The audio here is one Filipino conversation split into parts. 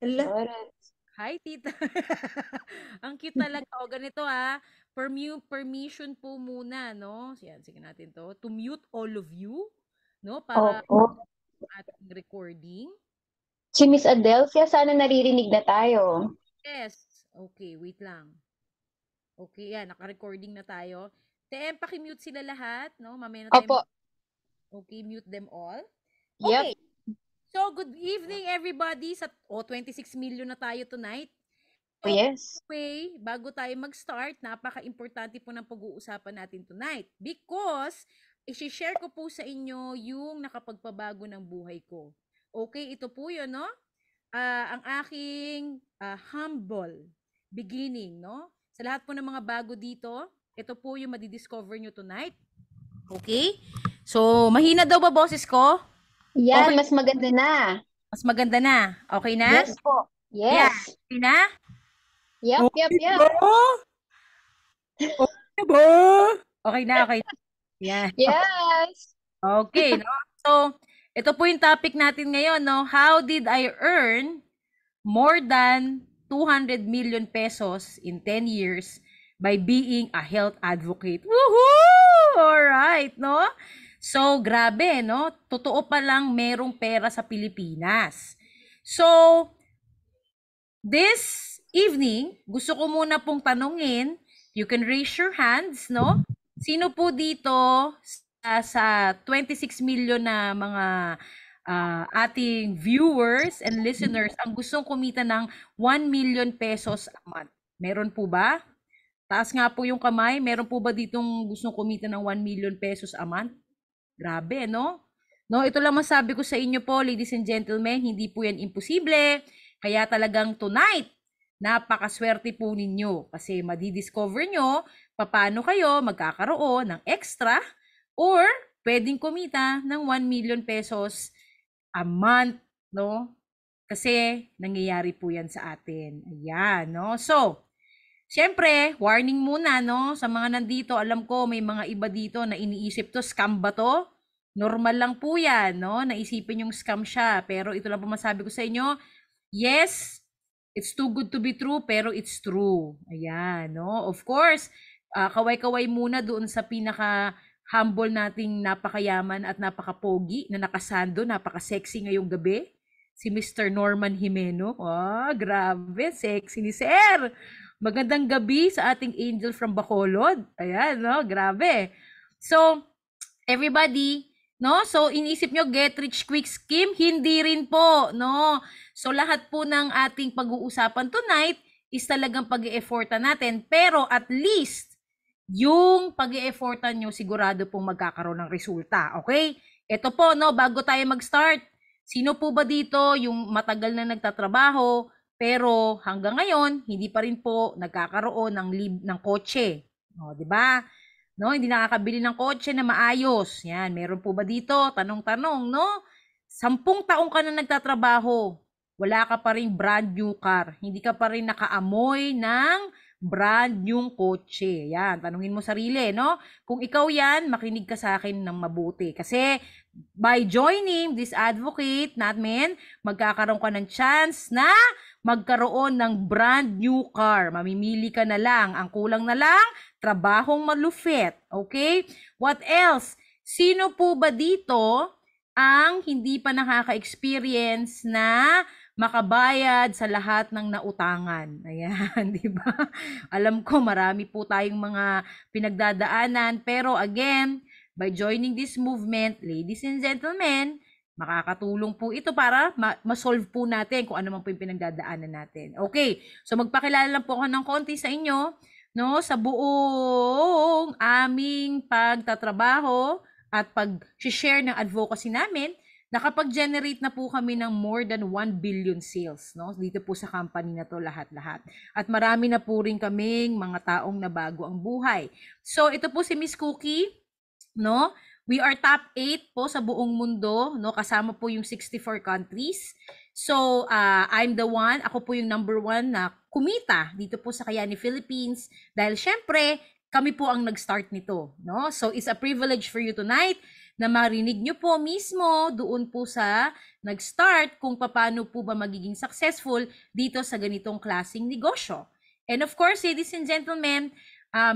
Hala. Correct. Hi, tita. Ang cute talaga. O, ganito permission po muna, no? Yan, sige natin to. To mute all of you, no? Para Opo. ating recording. Si Miss Adelphia, sana naririnig na tayo. Yes. Okay, wait lang. Okay, yan. Naka-recording na tayo. TM, paki-mute sila lahat, no? Mamaya na tayo. Opo. Okay, mute them all. Yep. Okay. So, good evening everybody. 26 million na tayo tonight. Oh, yes. Anyway, bago tayo mag-start, napaka-importante po ng pag-uusapan natin tonight because i-share ko po sa inyo yung nakapagpabago ng buhay ko. Okay, ito po yun, no? Ang aking humble beginning, no? Sa lahat po ng mga bago dito, ito po yung madidiscover nyo tonight. Okay? So, mahina daw ba boses ko? Yan, Okay. mas maganda na. Mas maganda na. Okay na? Yes po. Yeah. Yes. Okay na? Yep, yep, yep. Okay ba? Okay na, okay na. Yan. Yes. Okay, no? So, ito po yung topic natin ngayon, no? How did I earn more than 200 million pesos in 10 years by being a health advocate? Woohoo! Alright, no? So, grabe, no? Totoo pa lang merong pera sa Pilipinas. So, this evening, gusto ko muna pong tanungin, you can raise your hands, no? Sino po dito sa 26 million na mga ating viewers and listeners ang gustong kumita ng 1 million pesos a month? Meron po ba? Taas nga po yung kamay. Meron po ba ditong gustong kumita ng 1 million pesos a month? Grabe, no? No, ito lang masabi ko sa inyo po, ladies and gentlemen, hindi po yan imposible. Kaya talagang tonight, napakaswerte po ninyo kasi madidiscover nyo paano kayo magkakaroon ng extra or pwedeng kumita ng 1 million pesos a month, no? Kasi nangyayari po yan sa atin. Ayan, no? So, syempre, warning muna, no? Sa mga nandito, alam ko may mga iba dito na iniisip to, scam ba to? Normal lang po yan, no? Naisipin yung scam siya. Pero ito lang po masabi ko sa inyo, yes, it's too good to be true, pero it's true. Ayan, no? Of course, kaway-kaway muna doon sa pinaka-humble nating napakayaman at napakapogi na nakasando, napaka-sexy ngayong gabi. Si Mr. Norman Jimeno. Oh, grabe, sexy ni Sir. Magandang gabi sa ating angel from Bacolod. Ayan, no? Grabe. So, everybody, no? So, inisip nyo, get rich quick scheme? Hindi rin po, no? So, lahat po ng ating pag-uusapan tonight is talagang pag-e-effortan natin. Pero at least, yung pag-e-effortan nyo, sigurado pong magkakaroon ng resulta. Okay? Ito po, no? Bago tayo mag-start, sino po ba dito yung matagal na nagtatrabaho, pero hanggang ngayon, hindi pa rin po nagkakaroon ng kotse? O, di ba? No, hindi nakakabili ng kotse na maayos. Yan, meron po ba dito? Tanong-tanong, no? 10 taong ka na nagtatrabaho, wala ka pa rin brand new car. Hindi ka pa rin nakaamoy ng brand new kotse. Yan, tanungin mo sarili, no? Kung ikaw yan, makinig ka sa akin ng mabuti. Kasi by joining this advocate natin, magkakaroon ka ng chance na magkaroon ng brand new car. Mamimili ka na lang. Ang kulang na lang, trabahong malupit. Okay? What else? Sino po ba dito ang hindi pa nakaka-experience na makabayad sa lahat ng nautangan? Ayan, di ba? Alam ko marami po tayong mga pinagdadaanan, pero again, by joining this movement, ladies and gentlemen, makakatulong po ito para ma-solve po natin kung ano man po yung pinagdadaanan natin. Okay, so magpakilala lang po ako ng konti sa inyo, no, sa buong aming pagtatrabaho at pag-share ng advocacy namin. Nakapag-generate na po kami ng more than 1 billion sales, no? Dito po sa company na to, lahat-lahat. At marami na po rin kaming mga taong nabago ang buhay. So, ito po si Miss Cookie, no? We are top 8 po sa buong mundo, no? Kasama po yung 64 countries. So, I'm the one, ako po yung number 1 na kumita dito po sa Kayani, Philippines. Dahil syempre, kami po ang nag-start nito, no? So, it's a privilege for you tonight na marinig nyo po mismo doon po sa nag-start kung paano po ba magiging successful dito sa ganitong klaseng negosyo. And of course, ladies and gentlemen,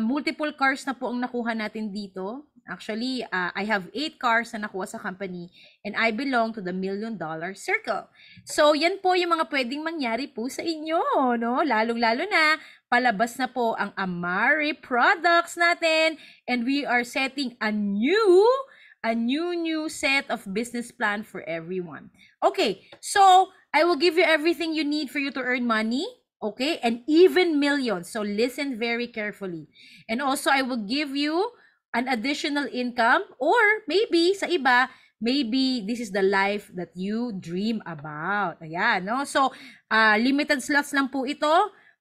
multiple cars na po ang nakuha natin dito. Actually, I have 8 cars na nakuha sa company and I belong to the $1 million circle. So, yan po yung mga pwedeng mangyari po sa inyo, no? Lalong-lalo na, palabas na po ang Amari products natin and we are setting a new set of business plan for everyone. Okay, so I will give you everything you need for you to earn money. Okay, and even millions. So listen very carefully. And also, I will give you an additional income, or maybe sa iba, maybe this is the life that you dream about. Ayan, no? So, limited slots lang po ito,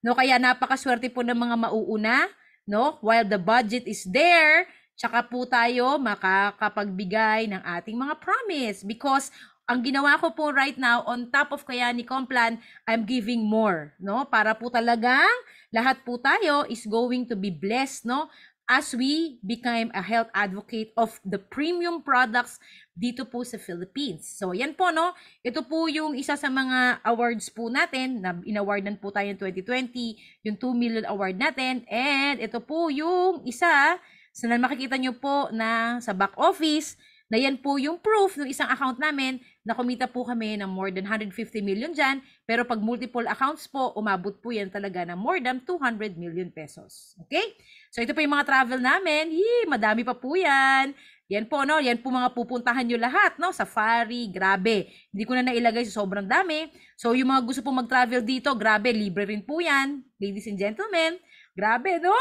no? Kaya napakaswerte po ng mga mauuna, no? While the budget is there, tsaka po tayo makakapagbigay ng ating mga promise. Because ang ginawa ko po right now, on top of Kayani Complan, I'm giving more, no? Para po talagang lahat po tayo is going to be blessed, no? As we become a health advocate of the premium products dito po sa Philippines. So, yan po, no? Ito po yung isa sa mga awards po natin na in-awardan po tayo in 2020, yung 2 million award natin. And ito po yung isa sa makikita nyo po na sa back office, na yan po yung proof ng isang account namin na kumita po kami ng more than 150 million dyan. Pero pag multiple accounts po, umabot po yan talaga ng more than 200 million pesos. Okay? So, ito po yung mga travel namin. Madami pa po yan. Yan po, no? Yan po mga pupuntahan nyo lahat, no? Safari, grabe. Hindi ko na nailagay sa sobrang dami. So, yung mga gusto po mag-travel dito, grabe, libre rin po yan. Ladies and gentlemen, grabe, no?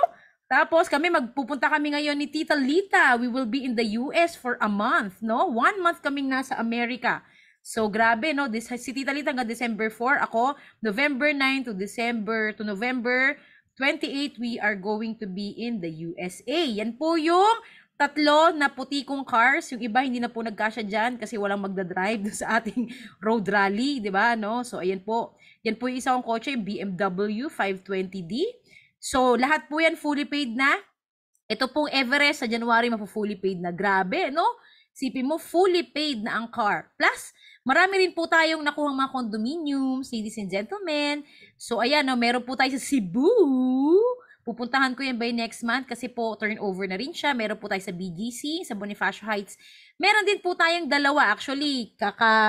Tapos magpupunta kami ngayon ni Tita Lita. We will be in the US for a month, no? 1 month kaming nasa Amerika. So grabe, no? Si Tita Lita hanggang December 4, ako November 9 to November 28, we are going to be in the USA. Yan po yung tatlo na puti kong cars. Yung iba hindi na po nagkasya dyan kasi walang magdadrive sa ating road rally, di ba, no? So ayan po. Yan po yung isa kong kotse, yung BMW 520D. So, lahat po yan fully paid na. Ito pong Everest sa January mapu-fully paid na. Grabe, no? Sipin mo, fully paid na ang car. Plus, marami rin po tayong nakuhang mga condominiums, ladies and gentlemen. So, ayan, no, meron po tayo sa Cebu. Pupuntahan ko yan by next month kasi po turnover na rin siya. Meron po tayo sa BGC, sa Bonifacio Heights. Meron din po tayong dalawa. Actually,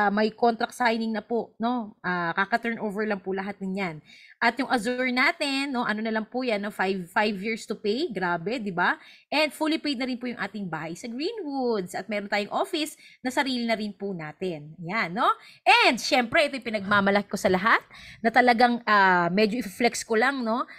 may contract signing na po, no? Kaka-turnover lang po lahat niyan. At yung Azure natin, no, ano na lang po yan, no, 5 years to pay. Grabe, di ba? And fully paid na rin po yung ating bahay sa Greenwoods. At meron tayong office na sarili na rin po natin. Yan, no? And, syempre, ito yung pinagmamalaki ko sa lahat na talagang medyo i-flex ko lang, no?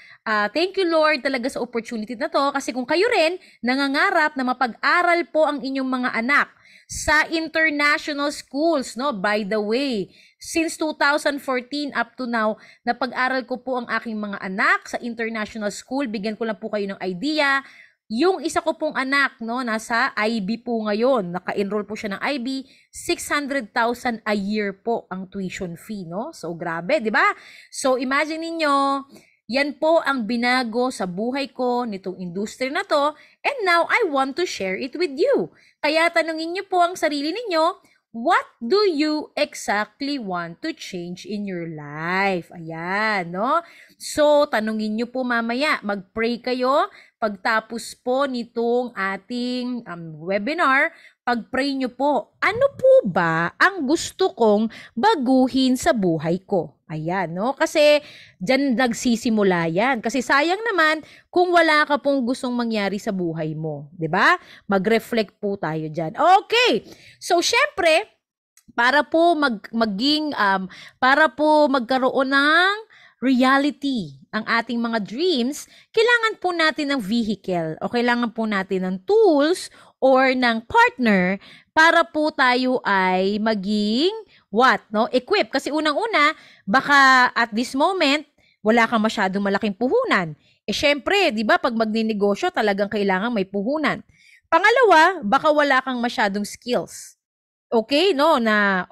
Thank you, Lord, talaga sa opportunity na to. Kasi kung kayo rin nangangarap na mapag-aral po ang inyong mga anak sa international schools, no? By the way, since 2014 up to now, napag-aral ko po ang aking mga anak sa international school. Bigyan ko lang po kayo ng idea. Yung isa ko pong anak, no, nasa IB po ngayon. Naka-enroll po siya ng IB. 600,000 a year po ang tuition fee, no? So, grabe, di ba? So, imagine niyo, yan po ang binago sa buhay ko nitong industry na to. And now, I want to share it with you. Kaya tanungin niyo po ang sarili ninyo, what do you exactly want to change in your life? Ayan, no? So, tanungin niyo po mamaya. Mag-pray kayo. Pagtapos po nitong ating webinar, pag-pray niyo po, ano po ba ang gusto kong baguhin sa buhay ko? Ayan, no? Kasi dyan nagsisimula yan. Kasi sayang naman kung wala ka pong gustong mangyari sa buhay mo. 'Di ba? Mag-reflect po tayo dyan. Okay. So, syempre, para po para po magkaroon ng reality ang ating mga dreams, kailangan po natin ng vehicle o kailangan po natin ng tools or ng partner para po tayo ay maging equip. Kasi unang-una, baka at this moment, wala kang masyadong malaking puhunan. Syempre, di ba, pag magninegosyo, talagang kailangan may puhunan. Pangalawa, baka wala kang masyadong skills. Okay, no, na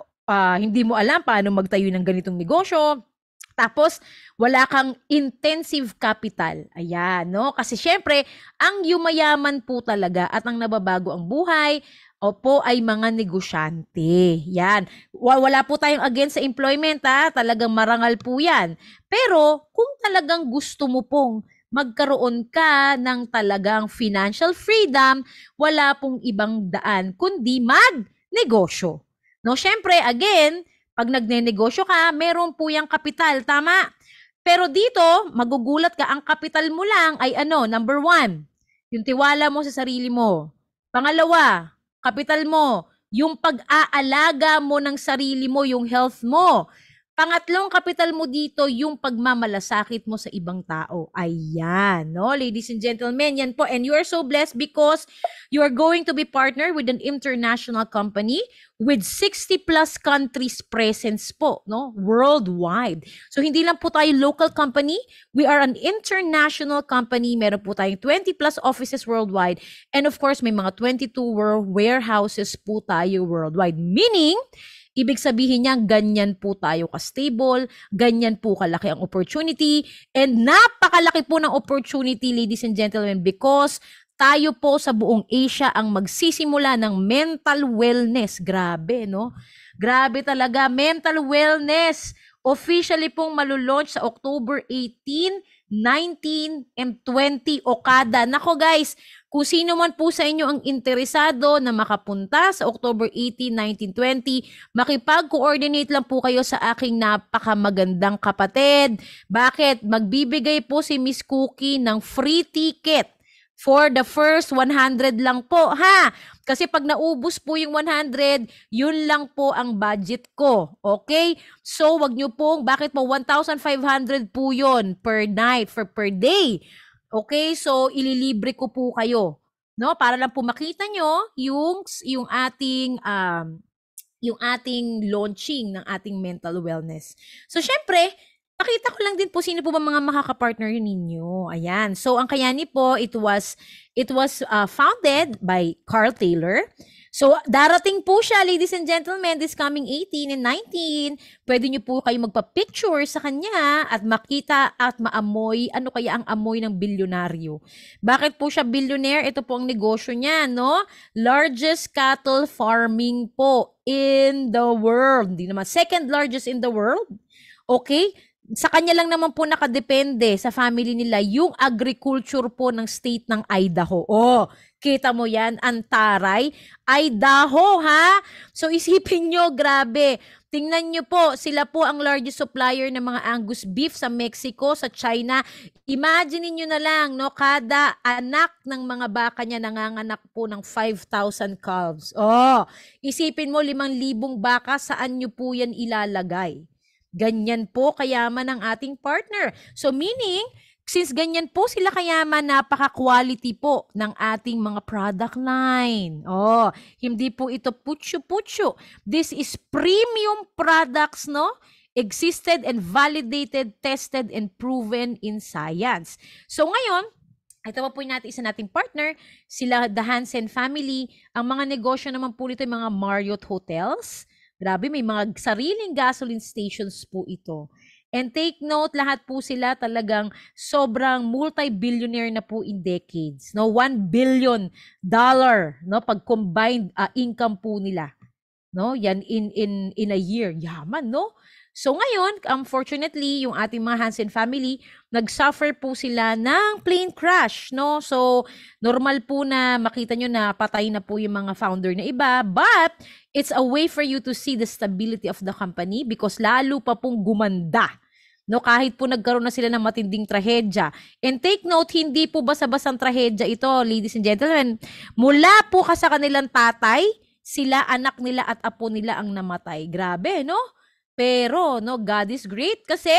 hindi mo alam paano magtayo ng ganitong negosyo, Tapos, wala kang intensive capital. Ayan, no? Kasi syempre, ang yumayaman po talaga at ang nababago ang buhay, opo, ay mga negosyante. Yan. Wala po tayong against sa employment, ha? Talagang marangal po yan. Pero, kung talagang gusto mo pong magkaroon ka ng talagang financial freedom, wala pong ibang daan, kundi mag-negosyo. No, syempre, again, pag nagne-negosyo ka, meron po yung kapital, tama? Pero dito, magugulat ka, ang kapital mo lang ay ano, number 1, yung tiwala mo sa sarili mo. Pangalawa, kapital mo, yung pag-aalaga mo ng sarili mo, yung health mo. Pangatlong kapital mo dito, yung pagmamalasakit mo sa ibang tao. Ayan, no? Ladies and gentlemen, yan po. And you are so blessed because you are going to be partnered with an international company with 60 plus countries presence po, no? Worldwide. So, hindi lang po tayo local company. We are an international company. Meron po tayong 20 plus offices worldwide. And of course, may mga 22 warehouses po tayo worldwide. Meaning, ibig sabihin niya, ganyan po tayo ka-stable, ganyan po kalaki ang opportunity, and napakalaki po ng opportunity, ladies and gentlemen, because tayo po sa buong Asia ang magsisimula ng mental wellness. Grabe, no? Grabe talaga, mental wellness. Officially pong malulaunch sa October 18, 19, and 20 Okada. Nako guys, kung sino man po sa inyo ang interesado na makapunta sa October 18, 19, 20, makipag-coordinate lang po kayo sa aking napakamagandang kapatid. Bakit? Magbibigay po si Miss Cookie ng free ticket for the first 100 lang po, ha? Kasi pag naubos po yung 100, yun lang po ang budget ko. Okay? So, wag nyo pong, bakit po 1,500 po yun per night, per day. Okay? So, ililibre ko po kayo. No? Para lang po makita nyo yung ating launching ng ating mental wellness. So, syempre, pakita ko lang din po sino po ba mga makaka-partner ninyo. Ayan. So, ang Kayani po, it was founded by Carl Taylor. So, darating po siya, ladies and gentlemen, this coming 18 and 19. Pwede nyo po kayo magpa-picture sa kanya at makita at maamoy ano kaya ang amoy ng bilyonaryo. Bakit po siya billionaire? Ito po ang negosyo niya, no? Largest cattle farming po in the world. Hindi naman, second largest in the world. Okay? Sa kanya lang naman po nakadepende sa family nila yung agriculture po ng state ng Idaho. Oh, kita mo yan, Antaray, Idaho, ha? So isipin nyo, grabe. Tingnan nyo po, sila po ang largest supplier ng mga Angus beef sa Mexico, sa China. Imagine niyo na lang, no, kada anak ng mga baka niya nanganganak po ng 5,000 calves. Oh, isipin mo 5,000 baka, saan nyo po yan ilalagay? Ganyan po kayaman ang ating partner. So meaning, since ganyan po sila kayaman, napaka-quality po ng ating mga product line. Oh, hindi po ito putyo-putyo. This is premium products, no? Existed and validated, tested, and proven in science. So ngayon, ito pa po natin isa nating partner, sila the Hansen family. Ang mga negosyo naman po nito ay mga Marriott Hotels. Grabe, may mga sariling gasoline stations po ito. And take note, lahat po sila talagang sobrang multi-billionaire na po in decades. No, $1 billion, no, pag combined income po nila. No, yan in a year. Yaman, no? So ngayon, unfortunately, yung ating mga Hansen family, nag-suffer po sila ng plane crash, no? So, normal po na makita nyo na patay na po yung mga founder na iba, but it's a way for you to see the stability of the company because lalo pa pong gumanda. No, kahit po nagkaroon na sila ng matinding trahedya. And take note, hindi po basa-basang trahedya ito, ladies and gentlemen. Mula po sa kanilang tatay, sila, anak nila at apo nila ang namatay. Grabe, no? Pero, no, God is great kasi,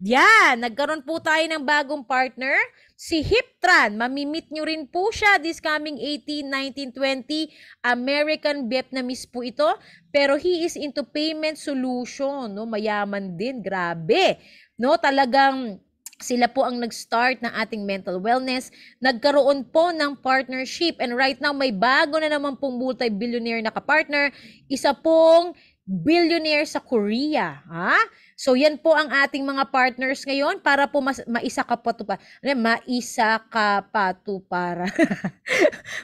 yan, nagkaroon po tayo ng bagong partner, si Hiptran. Mamimit nyo rin po siya this coming 18, 19, 20. American Vietnamese po ito. Pero he is into payment solution, no? Mayaman din, grabe. No, talagang sila po ang nag-start ng ating mental wellness. Nagkaroon po ng partnership. And right now, may bago na naman pong multi-billionaire na kapartner. Isa pong billionaire sa Korea. Ha? So yan po ang ating mga partners ngayon para po maisa ka po pa. Maisa ka pa to para.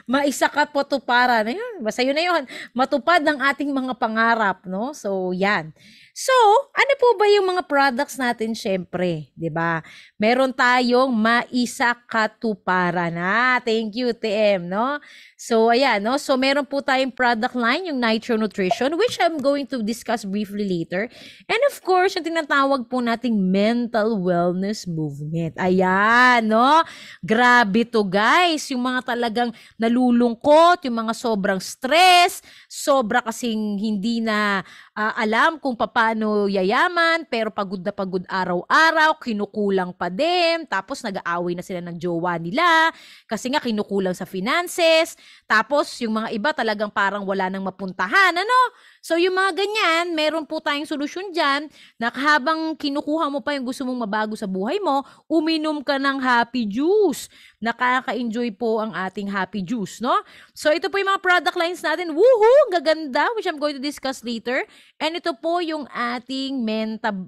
Maisa ka po to para na yun. Basta yun na yun. Matupad ang ating mga pangarap, no? So yan. So, ano po ba yung mga products natin syempre, 'di ba? Meron tayong maisa katuparan na. Thank you, TM, no? So, ayan, no? So, meron po tayong product line, yung Nitro Nutrition, which I'm going to discuss briefly later. And of course, yung tinatawag po nating mental wellness movement. Ayan, no? Grabe to, guys. Yung mga talagang nalulungkot, yung mga sobrang stress, sobra kasing hindi na alam kung paano yayaman, pero pagod na pagod araw-araw, kinukulang pa din, tapos nag-aaway na sila ng jowa nila, kasi nga kinukulang sa finances, tapos yung mga iba talagang parang wala nang mapuntahan, ano? So yung mga ganyan, meron po tayong solusyon dyan, na habang kinukuha mo pa yung gusto mong mabago sa buhay mo, uminom ka ng happy juice. Nakaka-enjoy po ang ating happy juice, no? So ito po yung mga product lines natin, woohoo, gaganda, which I'm going to discuss later. And ito po yung ating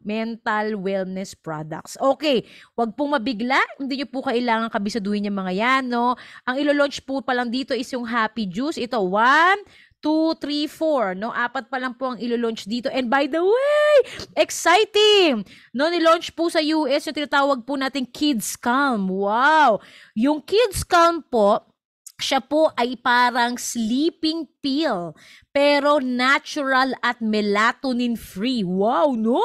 mental wellness products. Okay, wag pong mabigla, hindi nyo po kailangan kabisaduhin yung mga yan, no? Ang ilo-launch po pa lang dito is yung happy juice. Ito, 1, 2, 3, 4, no? 4 pa lang po ang ilo-launch dito. And by the way, exciting! No, ni-launch po sa US yung tinatawag po nating Kids Calm. Wow! Yung Kids Calm po, siya po ay parang sleeping pill, pero natural at melatonin free. Wow, no?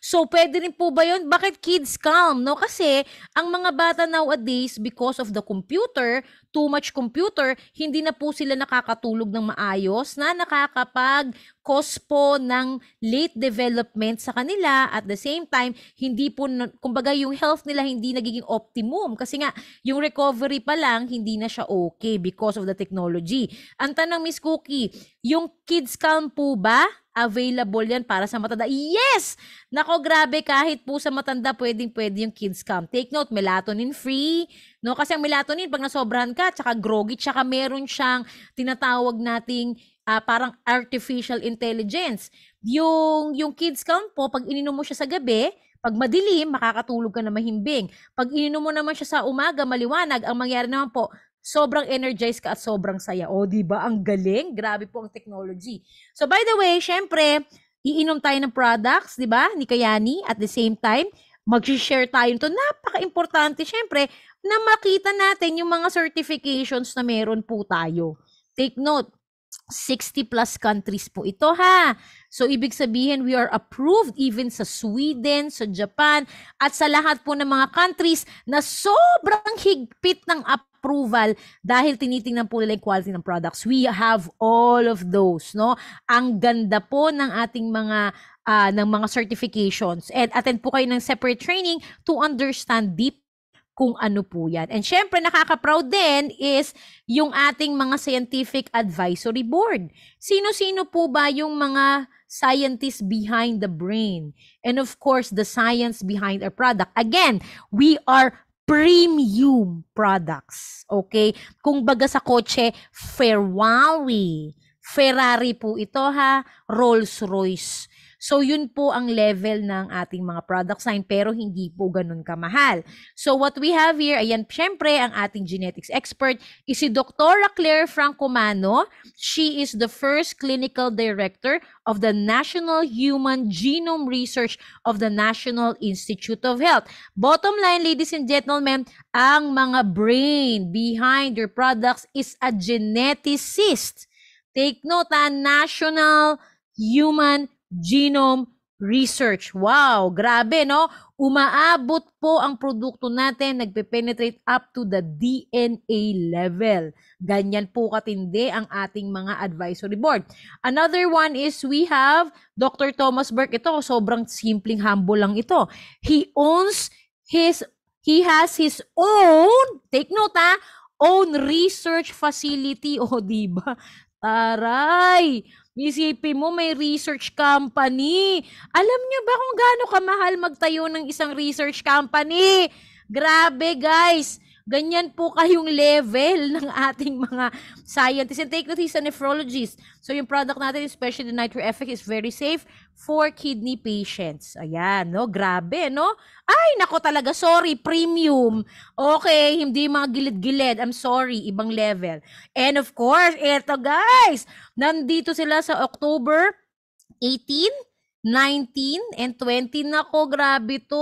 So, pwede rin po ba yun? Bakit Kids Calm? No? Kasi, ang mga bata nowadays, because of the computer, too much computer, hindi na po sila nakakatulog ng maayos, na nakakapag-cause po ng late development sa kanila. At the same time, hindi po, kumbaga yung health nila hindi nagiging optimum. Kasi nga, yung recovery pa lang, hindi na siya okay because of the technology. Ang tanong, Miss Cookie, yung Kids Calm po ba? Available yan para sa matanda? Yes! Nako, grabe, kahit po sa matanda, pwedeng-pwede yung Kids Calm. Take note, melatonin free, no? Kasi ang melatonin, pag nasobrahan ka, tsaka groggy, tsaka meron siyang tinatawag nating parang artificial intelligence. Yung Kids Calm po, pag ininom mo siya sa gabi, pag madilim, makakatulog ka na mahimbing. Pag ininom mo naman siya sa umaga, maliwanag, ang mangyari naman po, sobrang energized ka at sobrang saya. O, di ba? Ang galing. Grabe po ang technology. So, by the way, syempre, iinom tayo ng products, di ba? Ni Kayani. At the same time, mag-share tayo nito. Napaka-importante, syempre, na makita natin yung mga certifications na meron po tayo. Take note, 60 plus countries po ito, ha? So, ibig sabihin, we are approved even sa Sweden, sa Japan, at sa lahat po ng mga countries na sobrang higpit ng approval dahil tinitingnan po nila yung quality ng products. We have all of those, no? Ang ganda po ng ating mga certifications. And attend po kayo ng separate training to understand deep kung ano po yan. And syempre, nakaka-proud din is yung ating mga scientific advisory board. Sino-sino po ba yung mga scientists behind the brain? And of course, the science behind our product. Again, we are premium products. Okay? Kung baga sa kotse, Ferrari po ito, ha? Rolls-Royce. So, yun po ang level ng ating mga product line, pero hindi po ganun kamahal. So, what we have here, ayan, syempre, ang ating genetics expert is si Dr. Claire Francomano. She is the first clinical director of the National Human Genome Research of the National Institute of Health. Bottom line, ladies and gentlemen, ang mga brain behind your products is a geneticist. Take note, National Human Genome Research. Wow, grabe, no? Umaabot po ang produkto natin, nagpe-penetrate up to the DNA level. Ganyan po katindi ang ating mga advisory board. Another one is we have Dr. Thomas Burke. Ito, sobrang simpleng humble lang ito. He has his own, take note, own research facility. O, diba? Taray! Isipin mo, may research company. Alam niyo ba kung gaano kamahal magtayo ng isang research company? Grabe, guys. Ganyan po kayong level ng ating mga scientists. And take note, he's a nephrologist. So yung product natin, especially the Nitro Effect, is very safe for kidney patients. Ayan, no? Grabe, no? Ay, nako talaga, sorry, premium. Okay, hindi mga gilid-gilid. I'm sorry, ibang level. And of course, eto guys, nandito sila sa October 18, 19, and 20. Nako, grabe to.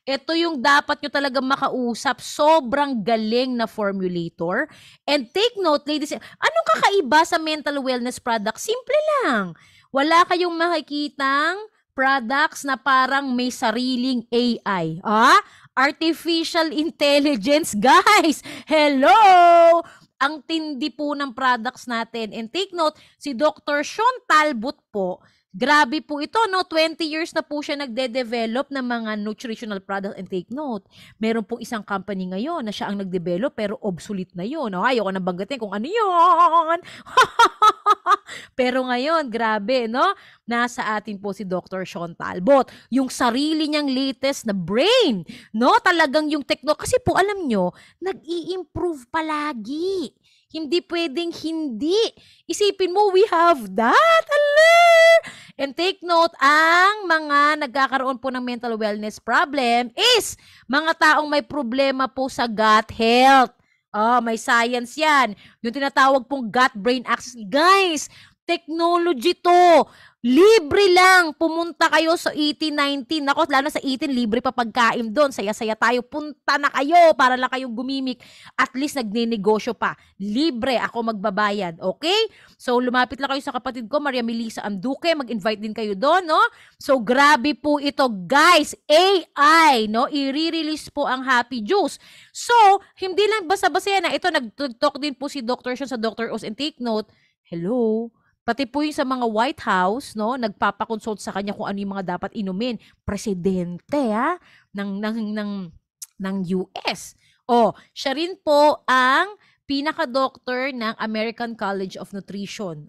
Ito yung dapat nyo talaga makausap. Sobrang galing na formulator. And take note, ladies, anong kakaiba sa mental wellness product? Simple lang. Wala kayong makikitang products na parang may sariling AI. Ah? Artificial intelligence, guys. Hello! Ang tindi po ng products natin. And take note, si Dr. Sean Talbot po, grabe po ito, no? 20 years na po siya nagde-develop ng mga nutritional products. And take note, meron pong isang company ngayon na siya ang nag-develop pero obsolete na yun. No? Ayoko na banggatin kung ano yun. Pero ngayon, grabe, no? Nasa atin po si Dr. Sean Talbot. Yung sarili niyang latest na brain, no? Talagang yung kasi po, alam nyo, nag-i-improve palagi. Hindi pwedeng hindi. Isipin mo, we have that. Alert! And take note, ang mga nagkakaroon po ng mental wellness problem is mga taong may problema po sa gut health. May science yan. Yung tinatawag pong gut-brain axis. Guys, technology to. Libre lang. Pumunta kayo sa 1819. Ako, lalo sa 18, libre pa pagkain doon. Saya-saya tayo. Punta na kayo para lang kayong gumimik. At least nagne-negosyo pa. Libre. Ako magbabayad. Okay? So, lumapit lang kayo sa kapatid ko, Maria Melissa Anduque. Mag-invite din kayo doon, no? So, grabe po ito, guys. AI, no? I-release po ang Happy Juice. So, hindi lang basta-basta yan. Ito, nag-talk din po si Dr. Sean sa Dr. Oz. And take note, hello? Pati po yung sa mga White House, no, nagpapakonsult sa kanya kung ano yung mga dapat inumin. Presidente, ng US. Siya rin po ang pinaka-doctor ng American College of Nutrition.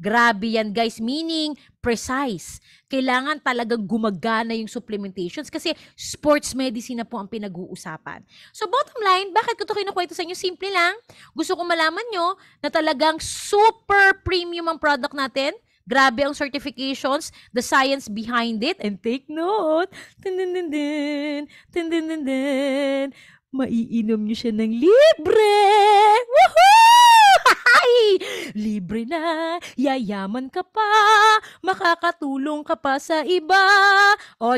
Grabe yan, guys. Meaning, precise. Kailangan talagang gumagana yung supplementations kasi sports medicine na po ang pinag-uusapan. So, bottom line, bakit ko ito kinukwento sa inyo? Simple lang. Gusto ko malaman nyo na talagang super premium ang product natin. Grabe ang certifications, the science behind it, and take note. Maiinom nyo siya ng libre! Woohoo! Libre na, yayaman ka pa, makakatulong ka pa sa iba.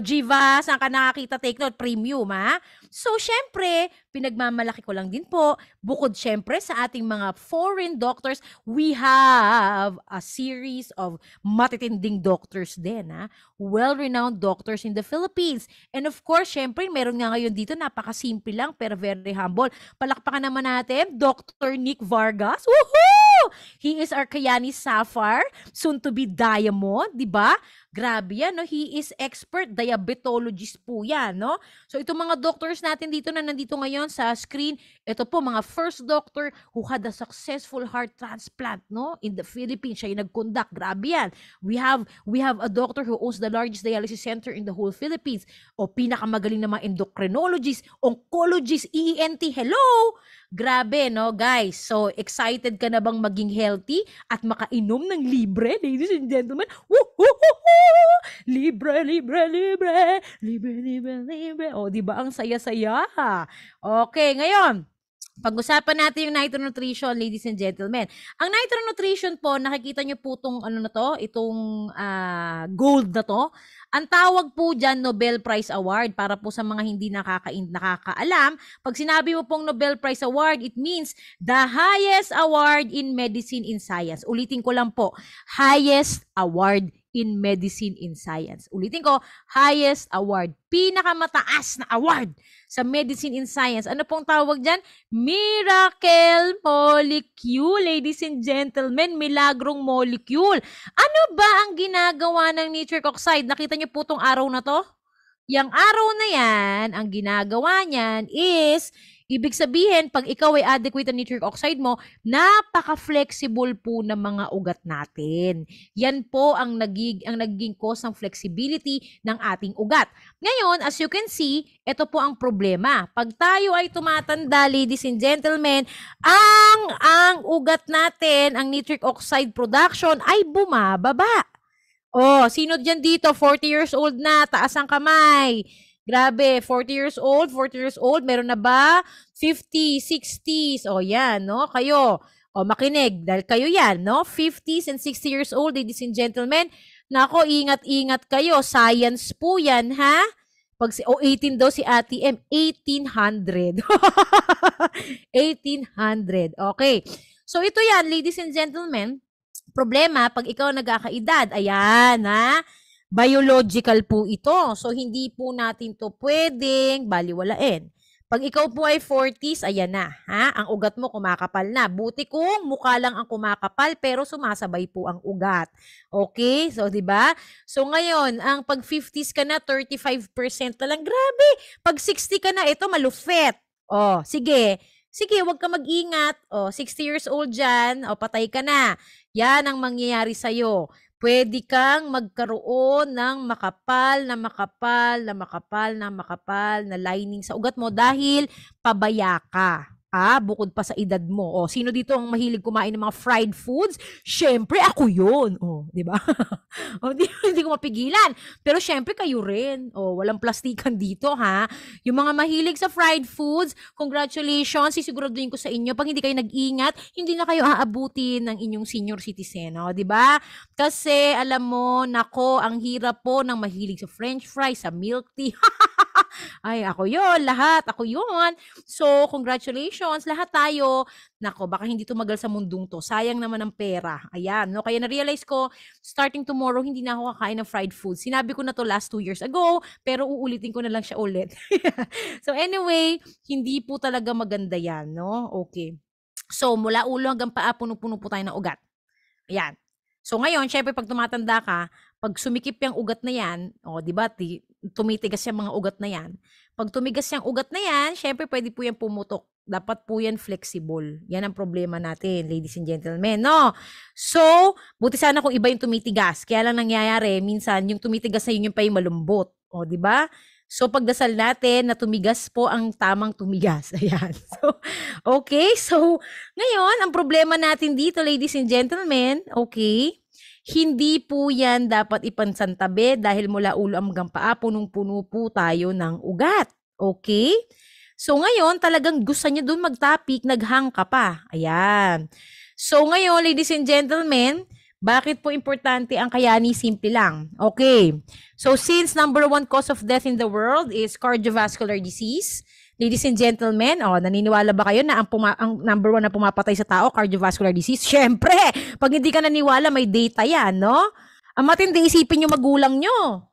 Jiva, saan ka nakakita? Take note, premium, ha? So, syempre, pinagmamalaki ko lang din po, bukod syempre sa ating mga foreign doctors, we have a series of matitinding doctors din, ha? Well-renowned doctors in the Philippines. And of course, syempre, meron nga ngayon dito, napakasimple lang, pero very humble. Palakpakan naman natin, Dr. Nick Vargas. Woohoo! He is our Kayani Sapphire, soon to be Diamond, di ba? Grabe yan, no? He is expert diabetologist po yan, no? So, itong mga doctors natin dito na nandito ngayon sa screen, ito po, mga first doctor who had a successful heart transplant, no? In the Philippines, siya yung nag-conduct. Grabe yan. We have a doctor who owns the largest dialysis center in the whole Philippines. Pinakamagaling na mga endocrinologist, oncologist, ENT. Hello! Grabe, no, guys? So, excited ka na bang maging healthy at makainom ng libre, ladies and gentlemen? Woo-hoo-hoo-hoo! Libre, libre, libre! Libre, libre, libre! Di ba ang saya-saya? Okay, ngayon, pag-usapan natin yung Nitro Nutrition, ladies and gentlemen. Ang Nitro Nutrition po, nakikita nyo po itong gold na to. Ang tawag po dyan, Nobel Prize Award. Para po sa mga hindi nakakaalam, pag sinabi mo pong Nobel Prize Award, it means the highest award in medicine in science. Ulitin ko lang po, highest award in medicine in science. Ulitin ko, highest award. Pinakamataas na award sa medicine in science. Ano pong tawag dyan? Miracle molecule, ladies and gentlemen. Milagrong molecule. Ano ba ang ginagawa ng nitric oxide? Nakita niyo po tong araw na to? Yang araw na yan, ang ginagawa niyan is, ibig sabihin, pag ikaw ay adequate ang nitric oxide mo, napaka-flexible po ng mga ugat natin. Yan po ang naging cause ng flexibility ng ating ugat. Ngayon, as you can see, ito po ang problema. Pag tayo ay tumatanda, ladies and gentlemen, ang ugat natin, ang nitric oxide production ay bumababa. Oh, sino dyan dito? 40 years old na, taas ang kamay. Grabe, 40 years old, meron na ba? 50, 60s, oh yan, no? Kayo, oh makinig, dahil kayo yan, no? 50s and 60 years old, ladies and gentlemen. Nako, ingat-ingat kayo, science po yan, ha? Pag 18 daw si Ate M, 1800. 1800, okay. So ito yan, ladies and gentlemen, problema, pag ikaw nagkakaedad, ayan, ha? Biological po ito. So, hindi po natin to pwedeng baliwalain. Pag ikaw po ay 40s, ayan na, ha? Ang ugat mo kumakapal na. Buti kung mukha lang ang kumakapal, pero sumasabay po ang ugat. Okay? So, di ba? So, ngayon, ang pag 50s ka na, 35% na lang. Grabe! Pag 60 ka na, ito malufet. Oh, sige. Sige, huwag ka mag-ingat. Oh, 60 years old dyan. Oh, patay ka na. Yan ang mangyayari sa'yo. Pwede kang magkaroon ng makapal na lining sa ugat mo dahil pabaya ka. Bukod pa sa edad mo. Sino dito ang mahilig kumain ng mga fried foods? Syempre, ako yun. Di ba? Hindi ko mapigilan. Pero syempre, kayo rin. Walang plastikan dito, ha? Yung mga mahilig sa fried foods, congratulations. Sisiguraduhin ko sa inyo, pag hindi kayo nag-ingat, hindi na kayo aabutin ng inyong senior citizen. Di ba? Kasi, alam mo, nako, ang hirap po ng mahilig sa french fries, sa milk tea. Ay, ako yun, lahat, ako yun. So, congratulations, lahat tayo. Nako, baka hindi tumagal sa mundong to. Sayang naman ang pera. Ayan, no? Kaya na-realize ko, starting tomorrow, hindi na ako kakain ng fried food. Sinabi ko na to last 2 years ago, pero uulitin ko na lang siya ulit. So, anyway, hindi po talaga maganda yan, no? Okay. So, mula ulo hanggang paa, puno-puno po tayo ng ugat. Ayan. So, ngayon, syempre, pag tumatanda ka, pag sumikip yung ugat na yan, di ba, tumitigas yung mga ugat na yan. Pag tumigas yung ugat na yan, syempre, pwede po yan pumutok. Dapat po yan flexible. Yan ang problema natin, ladies and gentlemen, no? So, buti sana kung iba yung tumitigas. Kaya lang nangyayari, minsan, yung tumitigas na yun yung pa yung malumbot. Di ba? So, pagdasal natin na tumigas po ang tamang tumigas. Ayan. So, okay. So, ngayon, ang problema natin dito, ladies and gentlemen, okay, hindi po yan dapat ipansantabi dahil mula ulo hanggang paa, punong-puno po tayo ng ugat. Okay? So, ngayon, talagang gusto niya dun magtapik, naghang ka pa. Ayan. So, ngayon, ladies and gentlemen, bakit po importante ang kayani? Simple lang. Okay. So, since number 1 cause of death in the world is cardiovascular disease, ladies and gentlemen, naniniwala ba kayo na ang number 1 na pumapatay sa tao, cardiovascular disease? Syempre, pag hindi ka naniwala, may data yan, no? Ang matindi, isipin nyo magulang nyo.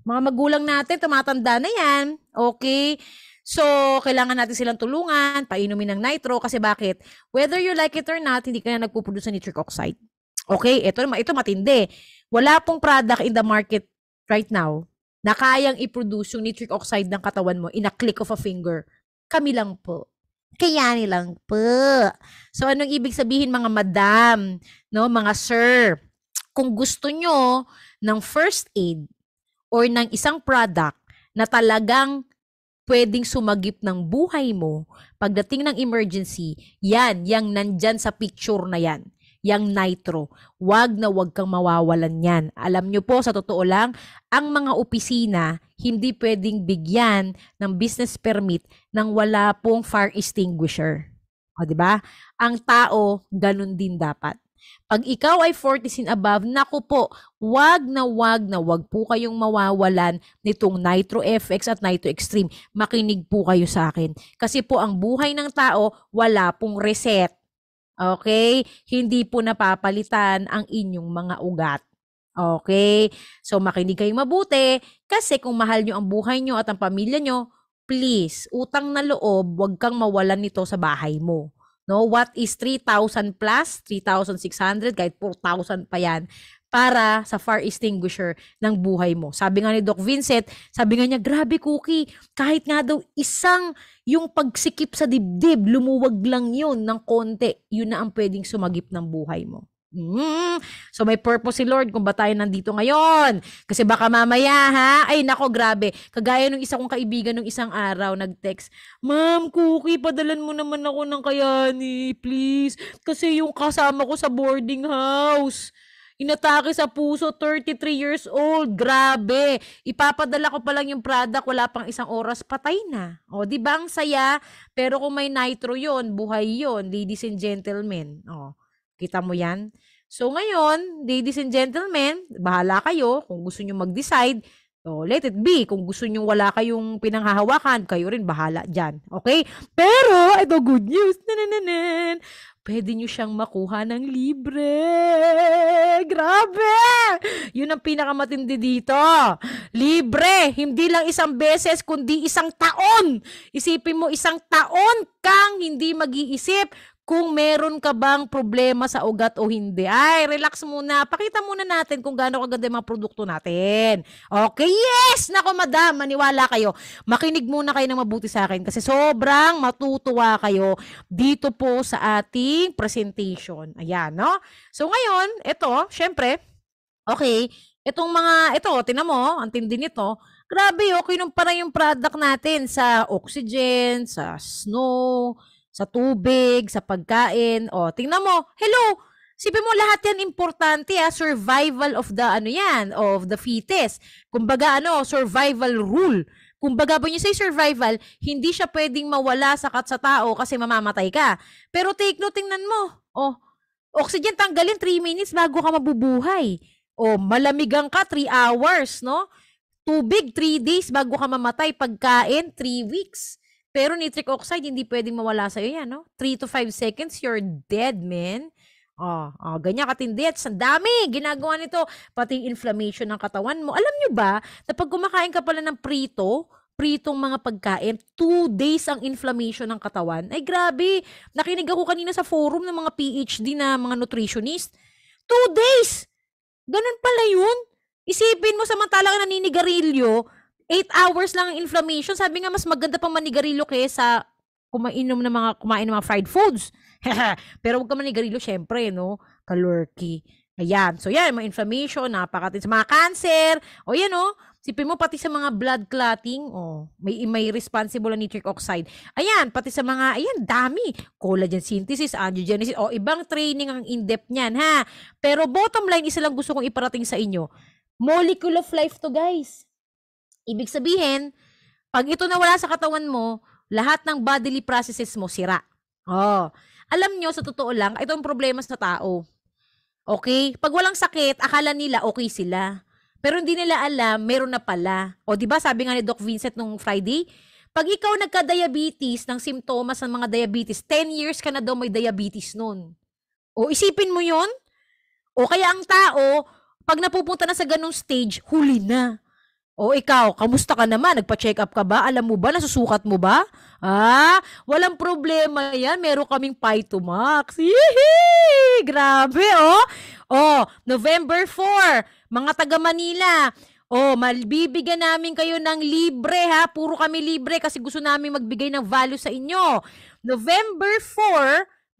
Mga magulang natin, tumatanda na yan. Okay? So, kailangan natin silang tulungan, painumin ng nitro, kasi bakit? Whether you like it or not, hindi ka na nagpuproduce ng nitric oxide. Okay? Ito matindi. Wala pong product in the market right now na kayang i-produce yung nitric oxide ng katawan mo in a click of a finger. Kami lang po. Kayani lang po. So, anong ibig sabihin mga madam, no, mga sir? Kung gusto nyo ng first aid or ng isang product na talagang pwedeng sumagip ng buhay mo pagdating ng emergency, yan, yang nandyan sa picture na yan. Yang nitro. Wag kang mawawalan yan. Alam nyo po, sa totoo lang, ang mga opisina hindi pwedeng bigyan ng business permit nang wala pong fire extinguisher. Diba? Ang tao, ganun din dapat. Pag ikaw ay 40s and above, naku po, wag po kayong mawawalan nitong Nitro FX at Nitro Extreme. Makinig po kayo sa akin. Kasi po ang buhay ng tao, wala pong reset. Okay? Hindi po napapalitan ang inyong mga ugat. Okay? So, makinig kayong mabuti kasi kung mahal nyo ang buhay nyo at ang pamilya nyo, please, utang na loob, wag kang mawalan nito sa bahay mo. No? What is 3,000 plus? 3,600, kahit 4,000 pa yan. para sa fire extinguisher ng buhay mo. Sabi nga ni Doc Vincent, sabi nga niya, grabe Cookie, kahit nga daw isang yung pagsikip sa dibdib, lumuwag lang yun ng konti, yun na ang pwedeng sumagip ng buhay mo. So may purpose si Lord kung ba tayo nandito ngayon. Kasi baka mamaya ha, ay nako grabe. Kagaya nung isa kong kaibigan nung isang araw, nag-text, Ma'am Cookie, padalan mo naman ako ng Kayani, please. Kasi yung kasama ko sa boarding house, inatake sa puso, 33 years old. Grabe. Ipapadala ko pa lang yung product, wala pang isang oras, patay na. O, di ba ang saya? Pero kung may nitro yon, buhay yon, ladies and gentlemen. O, kita mo yan? So ngayon, ladies and gentlemen, bahala kayo kung gusto nyo mag-decide. So, let it be. Kung gusto nyo wala kayong pinanghahawakan, kayo rin bahala dyan. Okay? Pero, ito good news. Nanananan. Pwede nyo siyang makuha ng libre. Grabe! Yun ang pinakamatindi dito. Libre! Hindi lang isang beses, kundi isang taon. Isipin mo, isang taon kang hindi mag-iisip kung meron ka bang problema sa ugat o hindi. Ay, relax muna. Pakita muna natin kung gaano kaganda yung mga produkto natin. Okay, yes! Nako, madam, maniwala kayo. Makinig muna kayo ng mabuti sa akin kasi sobrang matutuwa kayo dito po sa ating presentation. Ayan, no? So, ngayon, ito, syempre, okay, itong mga, ito, tinan mo, ang tindi nito, grabe, okay, kinumpara yung product natin sa oxygen, sa snow, sa tubig, sa pagkain. O, tingnan mo. Hello! Sipin mo lahat yan importante survival of the ano yan, of the fetus. Kumbaga survival rule. Kumbaga when you say survival, hindi siya pwedeng mawala sa tao kasi mamamatay ka. Pero take note, tingnan mo. Oh, oxygen tanggalin 3 minutes bago ka mabubuhay. O, malamigan ka 3 hours, no? Tubig 3 days bago ka mamatay, pagkain 3 weeks. Pero nitric oxide, hindi pwedeng mawala sa'yo yan, no? 3 to 5 seconds, you're dead, man. Ganyan katindi. At sa dami, ginagawa nito. Pati inflammation ng katawan mo. Alam nyo ba, na pag kumakain ka pala ng pritong mga pagkain, 2 days ang inflammation ng katawan. Ay, grabe. Nakinig ako kanina sa forum ng mga PhD na mga nutritionist. 2 days! Ganun pala yun. Isipin mo, samantala ka naninigarilyo, 8 hours lang ang inflammation. Sabi nga, mas maganda pang manigarilyo kaysa kumain ng mga fried foods. Pero huwag ka manigarilyo, syempre, no? Kalorky. Ayan. So, yan, mga inflammation, napakatin sa mga cancer. O, yan, no? Sipin mo, pati sa mga blood clotting, may responsible na nitric oxide. Ayan, pati sa mga, ayan, dami. Collagen synthesis, angiogenesis, ibang training ang in-depth niyan, ha? Pero bottom line, isa lang gusto kong iparating sa inyo. Molecule of life to, guys. Ibig sabihin, pag ito nawala sa katawan mo, lahat ng bodily processes mo sira. Alam nyo, sa totoo lang, ito ang problema sa tao. Okay? Pag walang sakit, akala nila okay sila. Pero hindi nila alam, meron na pala. Di ba sabi nga ni Doc Vincent nung Friday, pag ikaw nagka-diabetes ng simptomas ng mga diabetes, 10 years ka na daw may diabetes nun. Isipin mo yon. Kaya ang tao, pag napupunta na sa ganung stage, huli na. Ikaw, kamusta ka naman? Nagpa-check up ka ba? Alam mo ba? Nasusukat mo ba? Walang problema yan. Meron kaming Phytomax. Yee! Grabe, November 4, mga taga Manila. Malbibigyan namin kayo ng libre, ha? Puro kami libre kasi gusto namin magbigay ng value sa inyo. November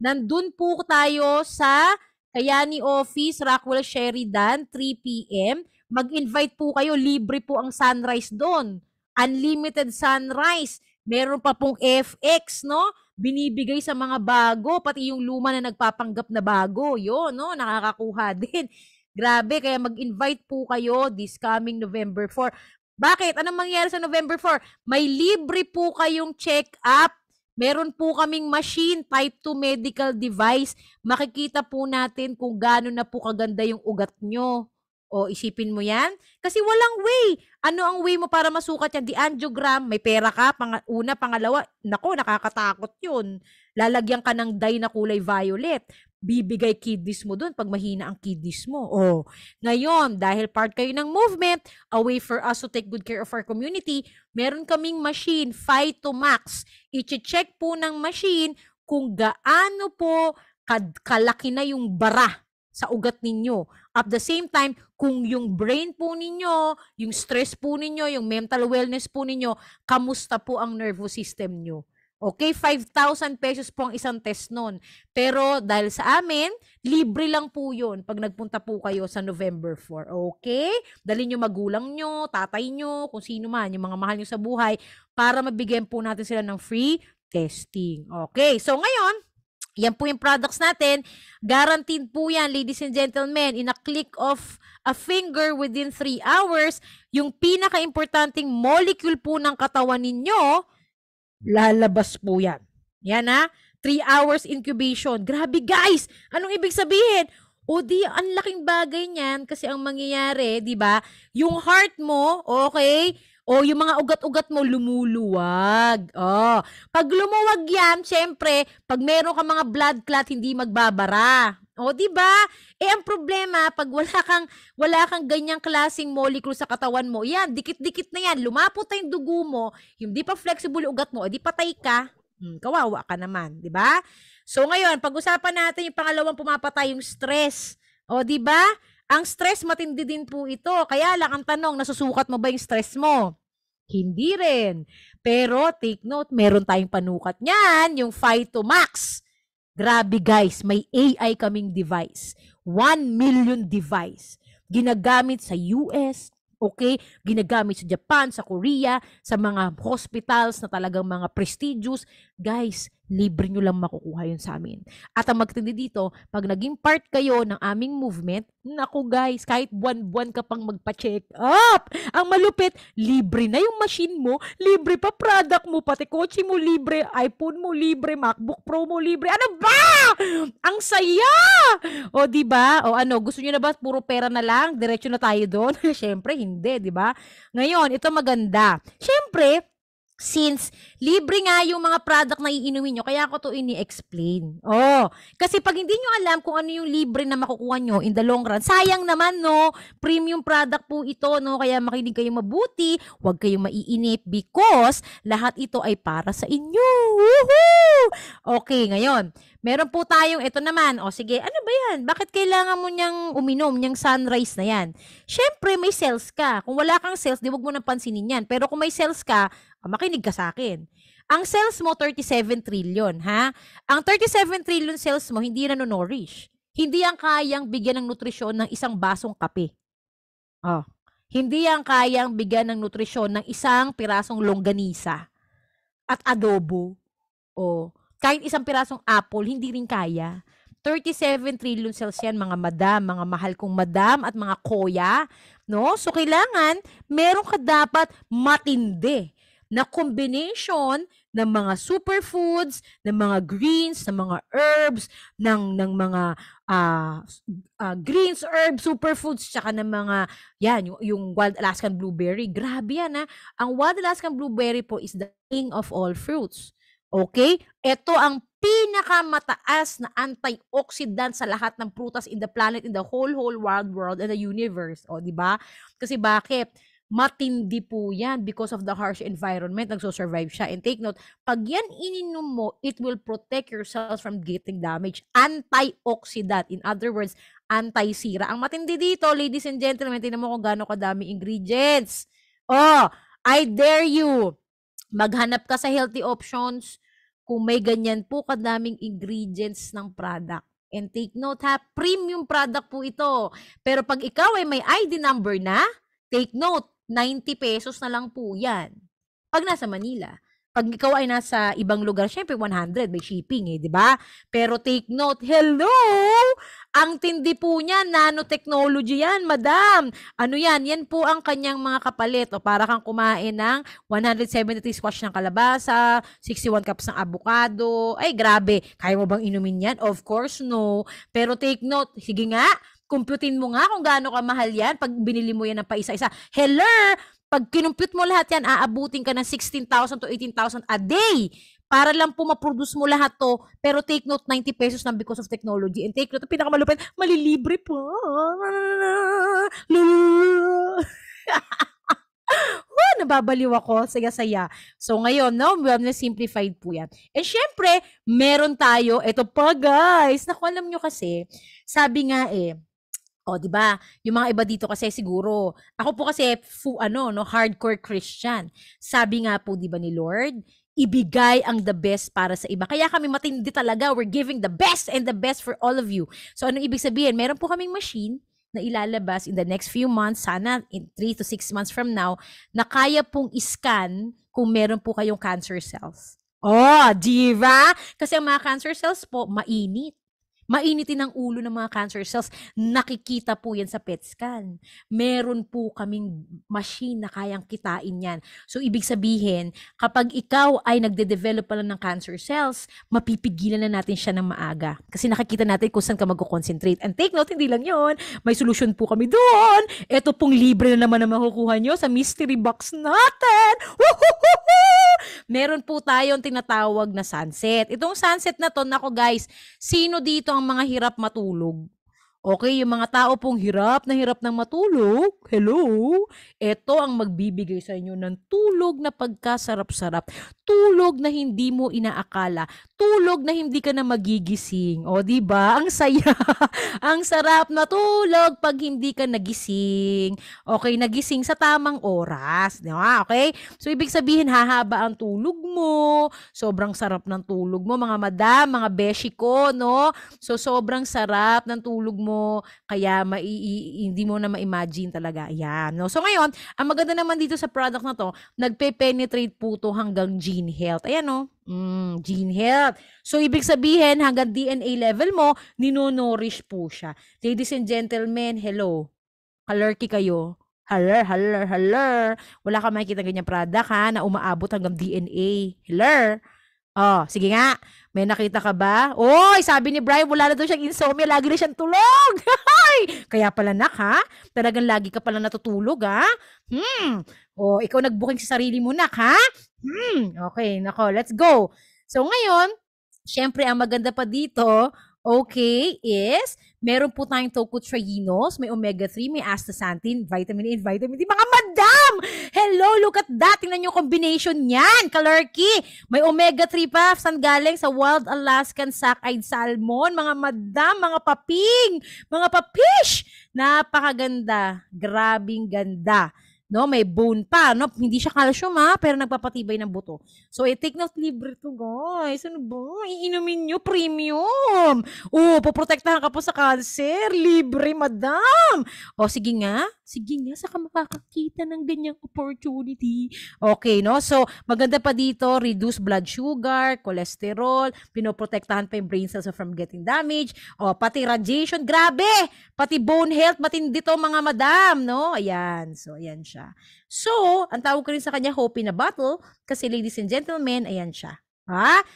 4, nandun po tayo sa Kayani Office, Rockwell Sheridan, 3 p.m. Mag-invite po kayo, libre po ang sunrise doon. Unlimited sunrise. Meron pa pong FX, no? Binibigay sa mga bago, pati yung luma na nagpapanggap na bago. Yun, no? Nakakakuha din. Grabe, kaya mag-invite po kayo this coming November 4. Bakit? Anong mangyayari sa November 4? May libre po kayong check-up. Meron po kaming machine, type 2 medical device. Makikita po natin kung gaano na po kaganda yung ugat nyo. Isipin mo yan? Kasi walang way. Ano ang way mo para masukat yan? The angiogram, may pera ka, una, pangalawa, nako, nakakatakot yun. Lalagyan ka ng dye na kulay violet. Bibigay kidneys mo dun pag mahina ang kidneys mo. Ngayon, dahil part kayo ng movement, a way for us to take good care of our community, meron kaming machine, Phytomax. I-check po ng machine kung gaano po kalaki na yung bara sa ugat ninyo. At the same time, kung yung brain po ninyo, yung stress po ninyo, yung mental wellness po ninyo, kamusta po ang nervous system nyo? Okay, 5,000 pesos po ang isang test nun. Pero dahil sa amin, libre lang po yun pag nagpunta po kayo sa November 4. Okay? Dali nyo magulang nyo, tatay nyo, kung sino man, yung mga mahal nyo sa buhay, para mabigyan po natin sila ng free testing. Okay, so ngayon, yan po yung products natin. Guaranteed po yan, ladies and gentlemen, in a click of a finger within 3 hours, yung pinaka-importanting molecule po ng katawan ninyo, lalabas po yan. Yan ha, 3 hours incubation. Grabe guys, anong ibig sabihin? O di, ang laking bagay niyan kasi ang mangyayari, di ba? Yung heart mo, okay, o yung mga ugat-ugat mo lumuluwag. Oh, pag lumuwag yan, syempre, pag meron ka mga blood clot, hindi magbabara. O, di ba? Eh, ang problema, pag wala kang ganyang klaseng molecule sa katawan mo, yan, dikit-dikit na yan, lumapot na yung dugo mo, yung di pa flexible yung ugat mo, di patay ka, kawawa ka naman, di ba? So, ngayon, pag-usapan natin yung pangalawang pumapatay, yung stress. O, di ba? Ang stress, matindi din po ito. Kaya lang, ang tanong, nasusukat mo ba yung stress mo? Hindi rin. Pero, take note, meron tayong panukat niyan, yung Phytomax. Grabe guys, may AI kaming device. 1 million device. Ginagamit sa US, okay? Ginagamit sa Japan, sa Korea, sa mga hospitals na talagang mga prestigious. Guys, libre nyo lang makukuha yun sa amin. At ang magtindi dito, pag naging part kayo ng aming movement, naku guys, kahit buwan-buwan ka pang magpa-check up, ang malupit, libre na yung machine mo, libre pa product mo, pati kotse mo libre, iPhone mo libre, MacBook Pro mo libre. Ano ba? Ang saya! O di ba? O ano, gusto niyo na ba puro pera na lang? Diretso na tayo doon? Syempre hindi, di ba? Ngayon, ito maganda. Syempre, since libre nga yung mga product na iinumin nyo, kaya ako to ini-explain. Oh, kasi pag hindi nyo alam kung ano yung libre na makukuha nyo in the long run, sayang naman, no? Premium product po ito, no? Kaya makinig kayo mabuti, huwag kayong maiinip because lahat ito ay para sa inyo. Woohoo! Okay, ngayon, meron po tayong, ito naman, o sige, ano ba yan? Bakit kailangan mo niyang uminom, niyang sunrise na yan? Syempre, may cells ka. Kung wala kang cells, di wag mo nang pansinin yan. Pero kung may cells ka, makinig ka sa akin. Ang cells mo, 37 trillion, ha? Ang 37 trillion cells mo, hindi nanonourish. Hindi yan kayang bigyan ng nutrisyon ng isang basong kape. Oh. Hindi yan kayang bigyan ng nutrisyon ng isang pirasong longganisa at adobo. Oh. Kahit isang pirasong apple, hindi rin kaya. 37 trillion cells yan, mga madam, mga mahal kong madam at mga koya. No? So, kailangan, meron ka dapat matindi na combination ng mga superfoods, ng mga greens, ng mga herbs, ng mga greens, herbs, superfoods, tsaka ng mga, yan, yung wild Alaskan blueberry. Grabe yan, ha? Ang wild Alaskan blueberry po is the king of all fruits. Okay? Ito ang pinakamataas na antioxidant sa lahat ng prutas in the planet, in the whole wide world, and the universe. O, di ba? Kasi bakit? Matindi po yan because of the harsh environment, nagso-survive siya. And take note, pag yan ininom mo, it will protect your cells from getting damaged. Antioxidant. In other words, anti-sira. Ang matindi dito, ladies and gentlemen, tingnan mo kung gaano kadami ingredients. Oh, I dare you. Maghanap ka sa healthy options kung may ganyan po kadaming ingredients ng product. And take note ha, premium product po ito. Pero pag ikaw ay may ID number na, take note, 90 pesos na lang po yan. Pag nasa Manila. Pag ikaw ay nasa ibang lugar, syempre 100, may shipping di ba? Pero take note, hello! Ang tindi po niya, nanotechnology yan, madam. Ano yan? Yan po ang kanyang mga kapalit. O para kang kumain ng 173 squash ng kalabasa, 61 cups ng avocado. Ay, grabe. Kaya mo bang inumin yan? Of course, no. Pero take note, sige nga, kumputin mo nga kung gaano kamahal yan pag binili mo yan ng paisa-isa. Hello! Pag kinumpute mo lahat yan, aabutin ka ng 16,000 to 18,000 a day para lang po ma-produce mo lahat to. Pero take note, 90 pesos lang because of technology. And take note, pinakamalupit, malilibre pa. nababaliw ako, saya-saya. So ngayon, no, wellness simplified po yan. And syempre, meron tayo, ito pa guys, naku, alam nyo kasi, sabi nga o, 'di ba? Yung mga iba dito kasi siguro, ako po kasi hardcore Christian. Sabi nga po 'di ba ni Lord, ibigay ang the best para sa iba. Kaya kami matindi talaga. We're giving the best and the best for all of you. So ano ibig sabihin? Meron po kaming machine na ilalabas in the next few months, sana in 3 to 6 months from now, na kaya pong iscan kung meron po kayong cancer cells. Oh, di ba? Kasi ang mga cancer cells po, mainit. Mainitin ang ulo ng mga cancer cells. Nakikita po yan sa PET scan. Meron po kaming machine na kayang kitain yan. So, ibig sabihin, kapag ikaw ay nagde-develop pa lang ng cancer cells, mapipigilan na natin siya ng maaga. Kasi nakikita natin kung saan ka mag-concentrate. And take note, hindi lang yon. May solution po kami doon. Ito pong libre na naman na makukuha nyo sa mystery box natin. Woohoo! Meron po tayong tinatawag na sunset. Itong sunset na to, nako guys, sino dito ang mga hirap matulog? Okay, yung mga tao pong hirap ng matulog, hello, ito ang magbibigay sa inyo ng tulog na pagkasarap-sarap, tulog na hindi mo inaakala, tulog na hindi ka na magigising. O, di ba? Ang saya. Ang sarap na tulog pag hindi ka nagising. Okay, nagising sa tamang oras. Di ba? Okay? So, ibig sabihin, hahaba ang tulog mo. Sobrang sarap ng tulog mo, mga madam, mga beshi ko, no? So, sobrang sarap ng tulog mo. Kaya hindi mo na ma-imagine talaga. Yan, no? So ngayon, ang maganda naman dito sa product na to, nagpe-penetrate po to hanggang gene health. Ayan, no? Gene health. So ibig sabihin, hanggang DNA level mo, nino-nourish po siya. Ladies and gentlemen, hello. Alerty kayo. Haler. Wala ka makikita ganyan product ha, na umaabot hanggang DNA. Haler. Oh, sige nga. May nakita ka ba? Oy, sabi ni Brian, wala na daw siyang insomnia. Lagi na siyang tulog. Kaya pala nak, ha? Talagang lagi ka pala natutulog, ha? O, ikaw nag-booking sa sarili mo, nak, ha? Okay, nako, let's go. So, ngayon, syempre, ang maganda pa dito, okay, is meron po tayong tocotrienols, may omega-3, may astaxanthin, vitamin A, and vitamin D. Mga madam! Hello, look at that. Tingnan nyo combination niyan, kalarky. May omega-3 pa, saan galing? Sa wild Alaskan sockeye salmon. Mga madam, mga paping, mga papish. Napakaganda. Grabing ganda. No, may bone pa, no? Hindi siya calcium ha, pero nagpapatibay ng buto. So, take note, libre to, guys. Ano ba? Iinumin nyo, premium. Poprotektahan ka po sa cancer. Libre, madam. Sige nga, saka makakakita ng ganyang opportunity. Okay, no? So, maganda pa dito, reduce blood sugar, cholesterol, pinoprotektahan pa yung brain cells from getting damaged. Pati radiation, grabe! Pati bone health, matindi to mga madam, no? Ayan. So, ayan siya. So, ang tawag ko rin sa kanya, Hope in a Bottle, kasi ladies and gentlemen, ayan siya.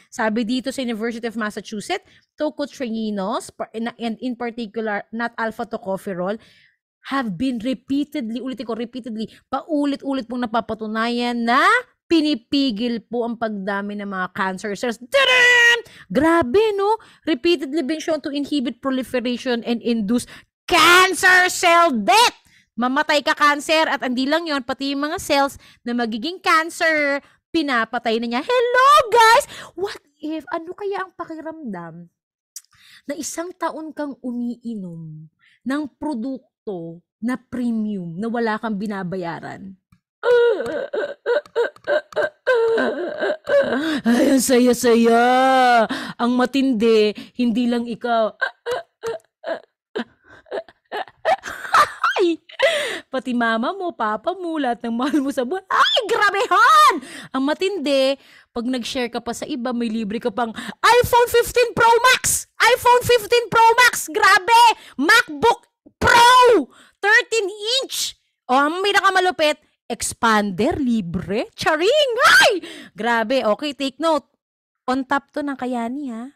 Sabi dito sa University of Massachusetts, tocotrienols, and in particular, not alpha-tocopherol, have been repeatedly, paulit-ulit pong napapatunayan na pinipigil po ang pagdami ng mga cancer cells. Grabe, no? Repeatedly been shown to inhibit proliferation and induce cancer cell death. Mamatay ka cancer at hindi lang yon, pati yung mga cells na magiging cancer, pinapatay na niya. Hello guys! What if, ano kaya ang pakiramdam na isang taon kang umiinom ng produkto na premium na wala kang binabayaran? Ay, ang saya-saya. Ang matindi, hindi lang ikaw. Ay, pati mama mo, papa mo, lahat ng mahal mo sa buwan. Ay, grabehan! Ang matindi, pag nag-share ka pa sa iba, may libre ka pang iPhone 15 Pro Max! iPhone 15 Pro Max! Grabe! MacBook Pro! 13-inch! Ang pinakamalupit, expander, libre, charing! Ay! Grabe, okay, take note. On top to ng Kayani, ha?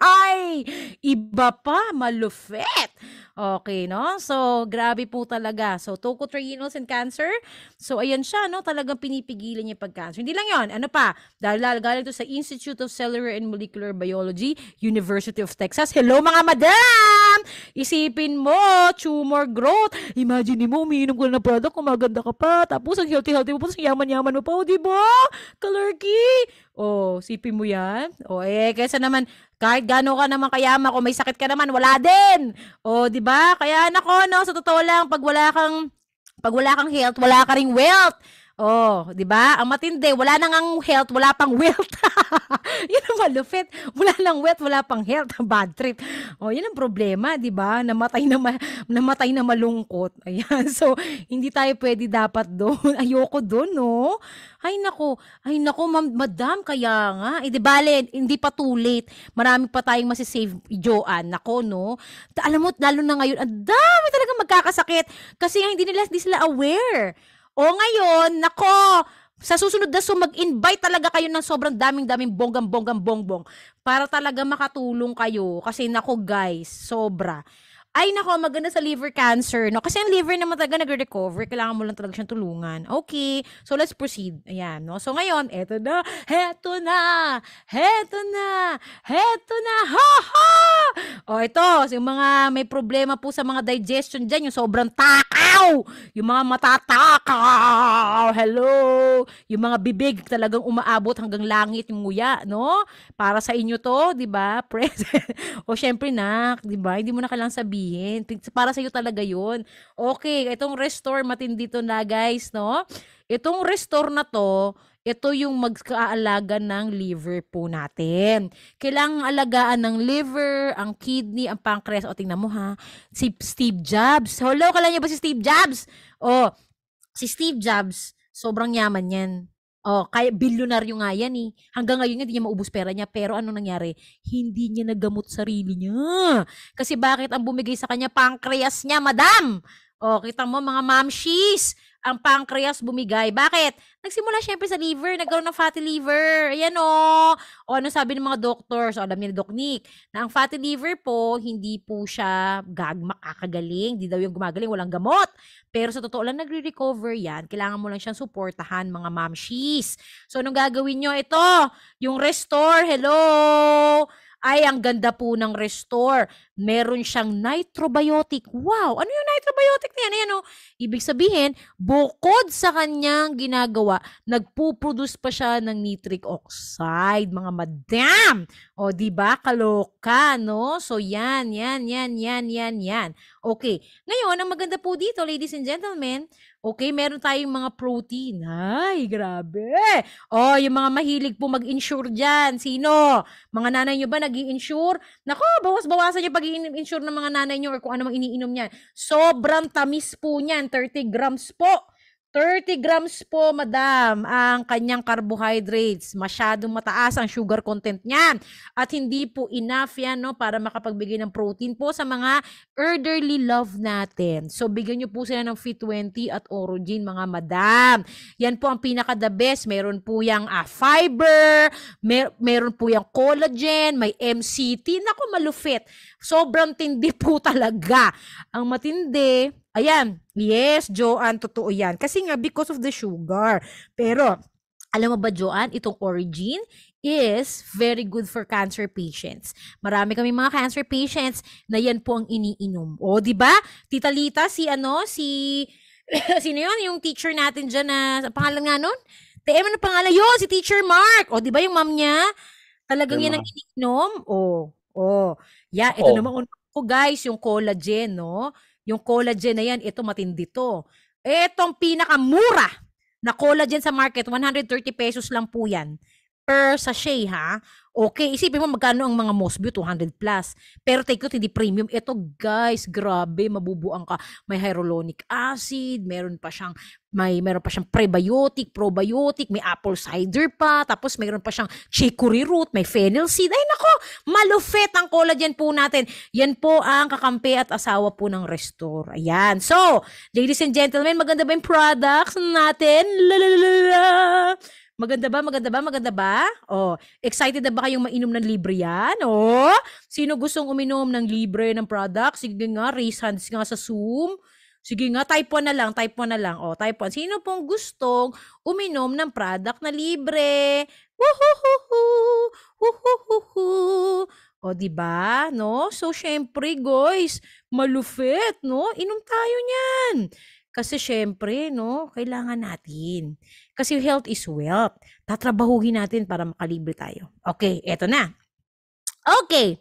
Ay, Ay, iba pa, malupit. Okay, no? So, grabe po talaga. So, tocotrienols and cancer. So, ayan siya, no? Talagang pinipigilan niya pag-cancer. Hindi lang yon. Ano pa? Dahil galing to sa Institute of Cellular and Molecular Biology, University of Texas. Hello, mga madam! Isipin mo, tumor growth. Imagine mo, umiinom ko na ng product, kumaganda ka pa. Tapos, ang healthy-healthy mo pa, ang yaman-yaman mo pa. O, diba? Kalerky! Oh, sipin mo yan? Oh, kaysa naman, kahit gano'n ka naman kayama, kung may sakit ka naman, wala din. Oh, di ba? Kaya nako, no, sa totoo lang, pag wala kang health, wala ka ring wealth. Oh, 'di ba? Ang matindi, wala nang ang health, wala pang wealth. 'Yun ang malupit. Wala nang wealth, wala pang health. Bad trip. Oh, 'yun ang problema, 'di ba? Namatay na malungkot. Ayan. So, hindi tayo pwede dapat doon. Ayoko doon, no? Ay nako, madam, kaya nga. Eh, di bale, hindi pa too late. Marami pa tayong masisave, Joanne. Nako, no? Alam mo, lalo na ngayon, ang dami talaga magkakasakit. Kasi hindi sila aware. O ngayon, nako, sa susunod na mag-invite talaga kayo ng sobrang daming bongbong para talaga makatulong kayo. Kasi nako guys, sobra. Ay nako, maganda sa liver cancer, no? Kasi ang liver naman talaga nagre-recover, kailangan mo lang talaga siyang tulungan. Okay, so let's proceed. Ayan, no? So ngayon, eto na, ha ha! O ito, yung mga may problema po sa mga digestion dyan, yung sobrang takaw, yung mga matatakaw, hello, yung mga bibig talagang umaabot hanggang langit yung nguya, no? Para sa inyo to, di ba? O syempre na, di ba? Hindi mo na kailangang sabihin. Para sa iyo talaga yun. Okay, itong restore, matindi to na guys, no? Itong restore na to, ito yung mag-aalaga ng liver po natin. Kailangang alagaan ng liver, ang kidney, ang pancreas. O, tingnan mo ha. Si Steve Jobs. Hello, kala niyo ba si Steve Jobs? O, si Steve Jobs, sobrang yaman yan. Oh, kaya bilyonaryo nga yan eh. Hanggang ngayon hindi niya maubos pera niya. Pero ano nangyari? Hindi niya nagamot sarili niya. Kasi bakit ang bumigay sa kanya? Pancreas niya, madam! Oh, kita mo mga mamshies, ang pancreas bumigay. Bakit? Nagsimula syempre sa liver, nagkaroon ng fatty liver. Ayan o. O ano sabi ng mga doctors? O alam niya ni Doc Nick, na ang fatty liver po, hindi po siya makakagaling. Hindi daw yung gumagaling, walang gamot. Pero sa totoo lang, nagre-recover yan. Kailangan mo lang siyang suportahan, mga mamshies. So, anong gagawin nyo? Ito, yung restore. Hello! Ay, ang ganda po ng restore. Meron siyang nitrobiotic. Wow! Ano yung nitrobiotic na yan? Ayan, oh. Ibig sabihin, bukod sa kanyang ginagawa, nagpuproduce pa siya ng nitric oxide, mga madam. O, di ba? Kaloka, no? So, yan. Okay. Ngayon, ang maganda po dito, ladies and gentlemen, okay, meron tayong mga protein. Ay, grabe. O, yung mga mahilig po mag-insure dyan. Sino? Mga nanay nyo ba nag-i-insure? Nako, bawas-bawasan nyo pag-i-insure ng mga nanay nyo or kung ano mang iniinom niyan. Sobrang tamis po niyan. 30 grams po. 30 grams po, madam, ang kanyang carbohydrates. Masyadong mataas ang sugar content niyan. At hindi po enough yan, no, para makapagbigay ng protein po sa mga elderly love natin. So, bigyan nyo po sila ng Fit20 at Orogen, mga madam. Yan po ang pinaka-the best. Meron po yung fiber, meron po yung collagen, may MCT. Naku, malupit. Sobrang tindi po talaga. Ang matindi, ayan, yes, Joanne, totoo yan. Kasi nga, because of the sugar. Pero, alam mo ba, Joanne, itong Orogen is very good for cancer patients. Marami kami mga cancer patients na yan po ang iniinom. O, di ba? Tita Lita, sino yun? Yung teacher natin dyan na, pangalan nga nun? Ano pangalan yun? Si Teacher Mark. O, di ba yung mom niya? Talagang yan ang iniinom? Yeah, ito naman ko guys, yung collagen, no? Yung collagen na yan, ito matindi to. Itong pinakamura na collagen sa market, 130 pesos lang po yan per sachet, ha? Okay, isipin mo magkano ang mga Mosby, 200 plus. Pero take it, hindi premium. Ito guys, grabe, mabubuang ka. May hyaluronic acid, meron pa siyang prebiotic, probiotic, may apple cider pa, tapos meron pa siyang chicory root, may fennel seed. Ay nako, malupit ang collagen po natin. Yan po ang kakampi at asawa po ng Restore. Ayan. So, ladies and gentlemen, maganda ba yung products natin? Maganda ba? Maganda ba? Maganda ba? Oh, excited na ba kayong mainom ng libre yan? Oh, sino gustong uminom ng libre ng product? Sige nga, raise hands nga sa Zoom. Sige nga, type 1 na lang, type 1 na lang. Oh, type 1. Sino pong gustong uminom ng product na libre? Woohoo! Woohoo! O, di ba? No? So, syempre, guys, malupit, no? Inom tayo niyan. Kasi syempre, no, kailangan natin. Kasi health is wealth. Tatrabahuhin natin para makalibre tayo. Okay, eto na. Okay.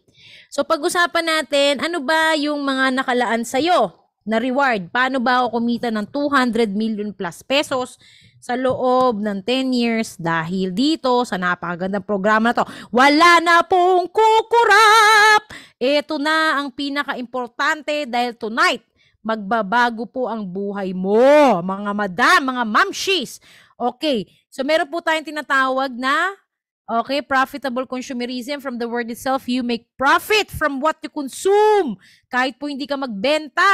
So pag-usapan natin, ano ba yung mga nakalaan sa'yo na reward? Paano ba ako kumita ng 200 million plus pesos sa loob ng 10 years dahil dito sa napakagandang programa na to? Wala na pong kukurap! Ito na ang pinaka-importante dahil tonight, magbabago po ang buhay mo, mga madam, mga mamshis. Okay, so meron po tayong tinatawag na profitable consumerism. From the word itself, you make profit from what you consume. Kahit po hindi ka magbenta,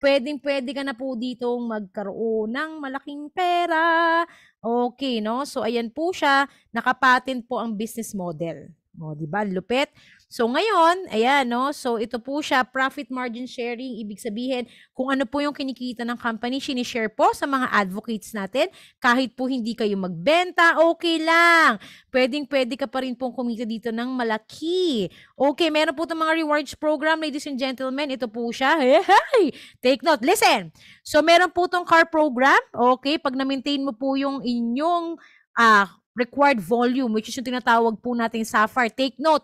pwedeng-pwede ka na po ditong magkaroon ng malaking pera. Okay, no? So, ayan po siya. Nakapatent po ang business model. O, di ba? Lupit. So, ngayon, ayan, no? So, ito po siya, profit margin sharing. Ibig sabihin, kung ano po yung kinikita ng company, sinishare po sa mga advocates natin. Kahit po hindi kayo magbenta, okay lang. Pwedeng-pwede ka pa rin pong kumita dito ng malaki. Okay, meron po itong mga rewards program, ladies and gentlemen. Ito po siya. Hey! Take note. Listen. So, meron po itong car program. Okay, pag na-maintain mo po yung inyong required volume, which is yung tinatawag po natin Sapphire. Take note.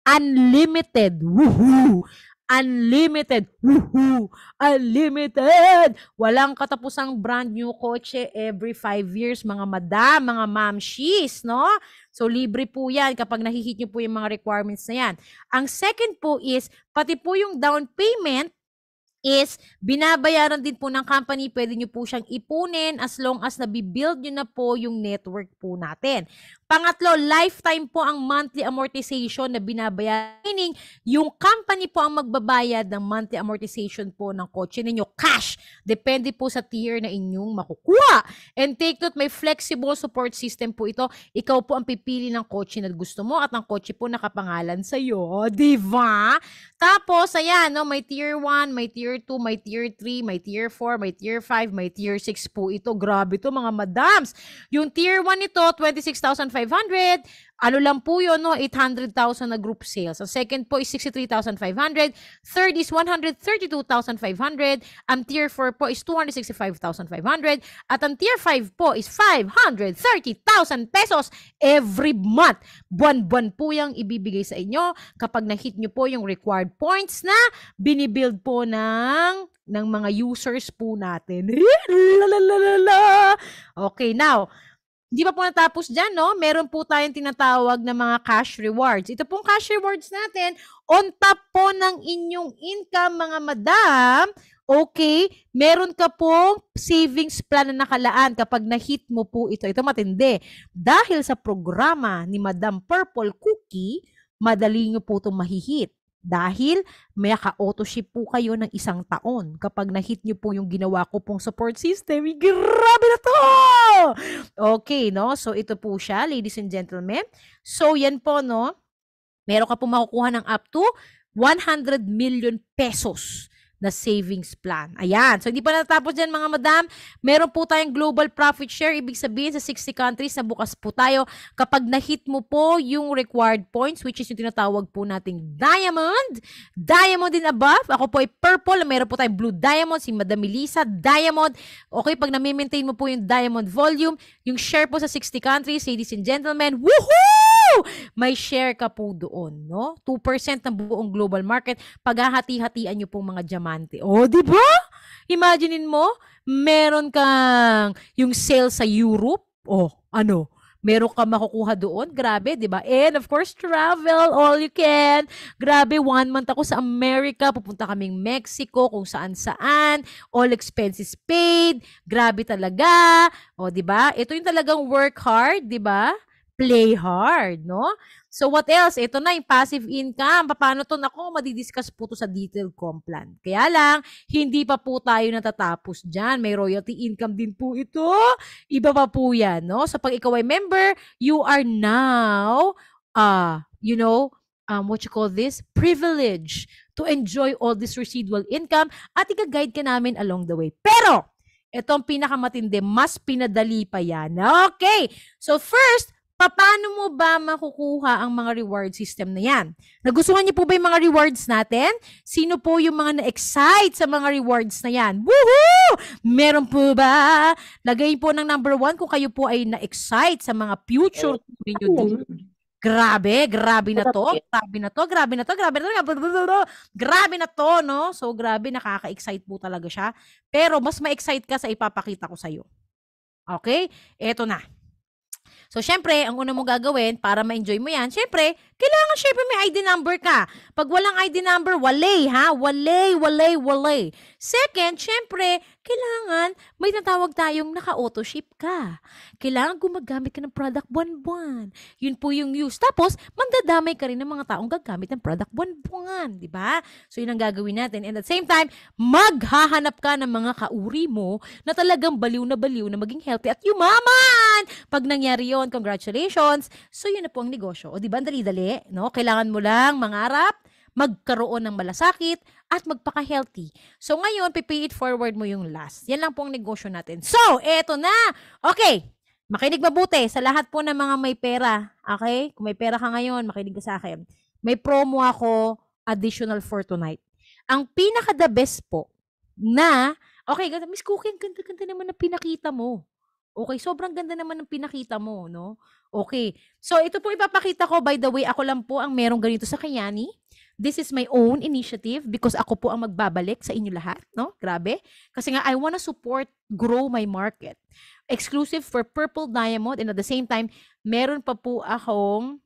Unlimited. Woohoo! Unlimited. Woohoo! Unlimited! Walang katapusang brand new kotse every 5 years, mga madam, mga mamshis, no? So, libre po yan kapag nahihit nyo po yung mga requirements na yan. Ang second po is, pati po yung down payment is binabayaran din po ng company. Pwede nyo po siyang ipunin as long as nabibuild nyo na po yung network po natin. Pangatlo, lifetime po ang monthly amortization na binabayaran. Meaning, yung company po ang magbabayad ng monthly amortization po ng kotse ninyo. Cash! Depende po sa tier na inyong makukuha. And take note, may flexible support system po ito. Ikaw po ang pipili ng kotse na gusto mo at ang kotse po nakapangalan sa'yo. Diba? Tapos, ayan, no, may tier 1, may tier 2, may tier 3, may tier 4, may tier 5, may tier 6 po ito. Grabe to mga madams. Yung tier 1 nito, 26,500. Ano lang po yun, no? 800,000 na group sales. Ang second po is 63,500. Third is 132,500. Ang tier 4 po is 265,500. At ang tier 5 po is 530,000 pesos every month. Buwan-buwan po yung ibibigay sa inyo kapag na-hit nyo po yung required points na binibuild po ng mga users po natin. Okay, now, hindi pa po natapos dyan, no? Meron po tayong tinatawag na mga cash rewards. Ito pong cash rewards natin, on top po ng inyong income, mga madam, okay, meron ka pong savings plan na nakalaan kapag na-hit mo po ito. Ito matindi. Dahil sa programa ni Madam Purple Cookie, madali nyo po itong mahihit. Dahil may ka-auto-ship po kayo ng 1 taon kapag na-hit nyo po yung ginawa ko pong support system. Grabe na to! Okay, no? So, ito po siya, ladies and gentlemen. So, yan po, no? Meron ka po makukuha ng up to 100 million pesos na savings plan. Ayan. So, hindi pa natapos dyan, mga madam. Meron po tayong global profit share. Ibig sabihin, sa 60 countries na bukas po tayo. Kapag na-hit mo po yung required points, which is yung tinatawag po nating diamond. Diamond and above. Ako po ay purple. Meron po tayong blue diamond. Si Madam Melissa, diamond. Okay, pag na-maintain mo po yung diamond volume, yung share po sa 60 countries, ladies and gentlemen, woohoo! May share ka po doon, no? 2% ng buong global market. Paghahati-hatian nyo pong mga diamante. Oh, di ba? Imaginein mo, meron kang yung sale sa Europe. Oh, ano? Meron ka makukuha doon. Grabe, di ba? And of course, travel all you can. Grabe, 1 month ako sa America. Pupunta kaming Mexico, kung saan-saan. All expenses paid. Grabe talaga. O, di ba? Ito yung talagang work hard, di ba? play hard, no? So what else? Ito na yung passive income. Paano to? Naku, madidiscuss po to sa detailed comp plan. Kaya lang, hindi pa po tayo natatapos dyan. May royalty income din po ito. Iba pa po yan, no? So pag ikaw ay member, you are now, what you call this? Privilege to enjoy all this residual income at i-guide ka namin along the way. Pero, itong pinakamatindi, mas pinadali pa yan. Okay. So first, paano mo ba makukuha ang mga reward system na yan? Nagustuhan niyo po ba yung mga rewards natin? Sino po yung mga na-excite sa mga rewards na yan? Woohoo! Meron po ba? Lagay po ng number 1 kung kayo po ay na-excite sa mga future ninyo dito. Grabe na to, no? So, grabe, nakaka-excite po talaga siya. Pero, mas ma-excite ka sa ipapakita ko sa'yo. Okay? Eto na. So, syempre, ang una mong gagawin para ma-enjoy mo yan, syempre, kailangan syempre may ID number ka. Pag walang ID number, walay, ha? Walay. Second, syempre, kailangan may natawag tayong naka-auto-ship ka. Kailangan gumagamit ka ng product buwan-buwan. Yun po yung use. Tapos, mandadamay ka rin ng mga taong gagamit ng product buwan-buwan. Diba? So, yun ang gagawin natin. And at the same time, maghahanap ka ng mga kauri mo na talagang baliw na maging healthy at yumaman. Pag nangyari yun, congratulations. So, yun na po ang negosyo. O, diba? Dali-dali, no? Kailangan mo lang mangarap, magkaroon ng malasakit, at magpaka-healthy. So, ngayon, pay it forward mo yung last. Yan lang po ang negosyo natin. So, eto na. Okay. Makinig mabuti sa lahat po ng mga may pera. Okay? Kung may pera ka ngayon, makinig ka sa akin. May promo ako additional for tonight. Ang pinaka-the best po na, okay, Miss Cookie, ang ganda-ganda naman ng pinakita mo. Okay, sobrang ganda naman ng pinakita mo, no? Okay. So, ito po ipapakita ko. By the way, ako lang po ang merong ganito sa Kayani. This is my own initiative because ako po ang magbabalik sa inyo lahat, no? Grabe. Kasi nga, I wanna support, grow my market. Exclusive for Purple Diamond and at the same time, meron pa po akong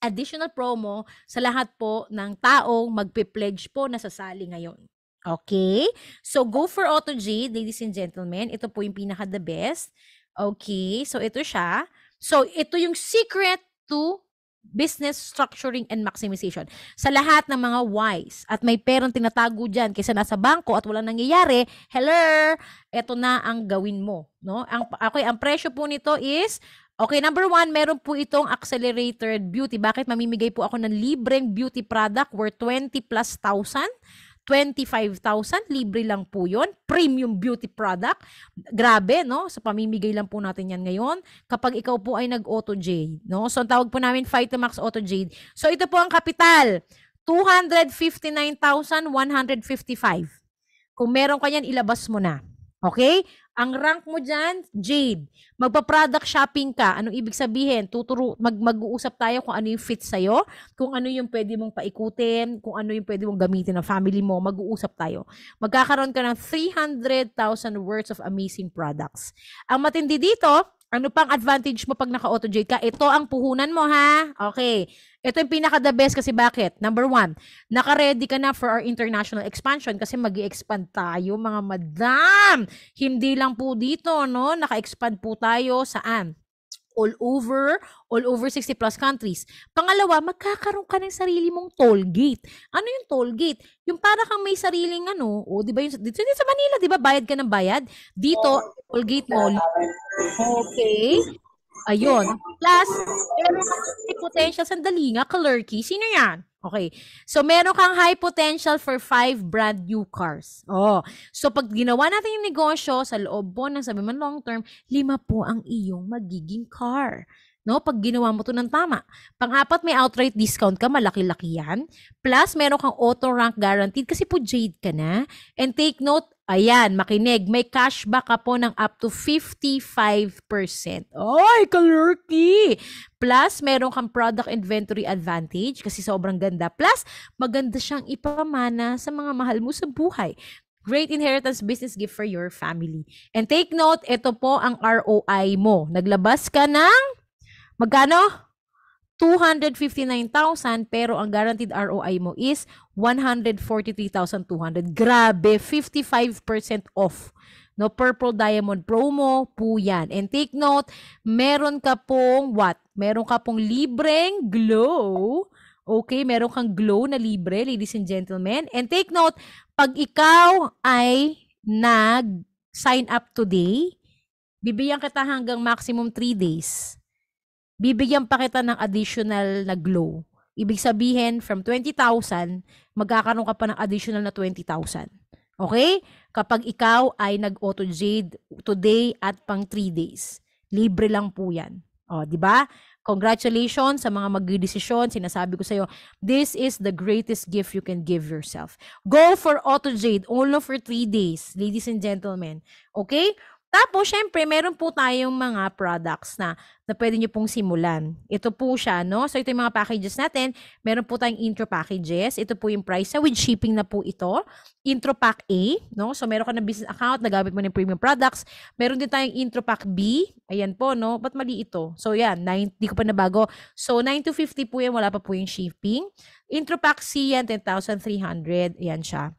additional promo sa lahat po ng taong magpe-pledge po na sasali ngayon. Okay? So, go for AutoJade, ladies and gentlemen. Ito po yung pinaka-the best. Okay, so ito siya. So, ito yung secret to business structuring and maximization. Sa lahat ng mga wise at may perang tinatago dyan kaysa nasa bangko at walang nangyayari, hello, ito na ang gawin mo. No? Ang presyo po nito is, okay, number 1, meron po itong accelerated beauty. Bakit? Mamimigay po ako ng libreng beauty product worth 20,000+. 25,000, libre lang po yun. Premium beauty product. Grabe, no? So, pamimigay lang po natin yan ngayon kapag ikaw po ay nag-AutoJade, no? So, ang tawag po namin Vitamax AutoJade. So, ito po ang kapital. 259,155. Kung meron ka yan, ilabas mo na. Okay? Ang rank mo dyan, Jade. Magpa-product shopping ka. Anong ibig sabihin? Mag-uusap tayo kung ano yung fit sa'yo, kung ano yung pwede mong paikutin, kung ano yung pwede mong gamitin ng family mo. Mag-uusap tayo. Magkakaroon ka ng 300,000 worth of amazing products. Ang matindi dito, ano pang advantage mo pag naka-AutoJade ka? Ito ang puhunan mo, ha? Okay. Ito yung pinaka-the best kasi bakit? Number 1, naka-ready ka na for our international expansion kasi mag-i-expand tayo, mga madam. Hindi lang po dito, no? Naka-expand po tayo saan? All over 60 plus countries. Pangalawa, magkakaroon ka ng sarili mong toll gate. Ano yung toll gate? Yung para kang may sariling ano, o di ba yung dito sa Manila, di ba bayad ka ng bayad? Dito, toll gate mo. Okay. Ayun. Plus, meron kang high potential. Sandali nga, Kalerky. Sino yan? Okay. So, meron kang high potential for 5 brand new cars. Oh. So, pag ginawa natin yung negosyo sa loob po ng sabi man long term, 5 po ang iyong magiging car. No? Pag ginawa mo to ng tama. Pang-apat, may outright discount ka. Malaki-laki yan. Plus, meron kang auto rank guaranteed kasi po Jade ka na. And take note, ayan, makinig. May cashback ka po ng up to 55%. Ay, Kalerky! Plus, meron kang product inventory advantage kasi sobrang ganda. Plus, maganda siyang ipamana sa mga mahal mo sa buhay. Great inheritance business gift for your family. And take note, ito po ang ROI mo. Naglabas ka ng magkano? 259,000 pero ang guaranteed ROI mo is 143,200. Grabe, 55% off. No, Purple Diamond promo po yan. And take note, meron ka pong what? Meron ka pong libreng glow. Okay, meron kang glow na libre, ladies and gentlemen. And take note, pag ikaw ay nag-sign up today, bibigyan kita hanggang maximum 3 days. Bibigyan pa kita ng additional na glow. Ibig sabihin, from 20,000, magkakaroon ka pa ng additional na 20,000. Okay? Kapag ikaw ay nag-auto jade today at pang 3 days. Libre lang po yan. O, di ba? Congratulations sa mga magdidesisyon. Sinasabi ko sa iyo, this is the greatest gift you can give yourself. Go for auto jade only for 3 days, ladies and gentlemen. Okay? Tapos, syempre, meron po tayong mga products na pwede nyo pong simulan. Ito po siya, no? So, ito yung mga packages natin. Meron po tayong intro packages. Ito po yung price with shipping na po ito. Intro pack A, no? So, meron ka na business account, nagamit mo ng premium products. Meron din tayong intro pack B. Ayan po, no? Ba't mali ito? So, yan, di ko pa nabago. So, 9,250 po yan. Wala pa po yung shipping. Intro pack C yan, 10,300. Ayan siya.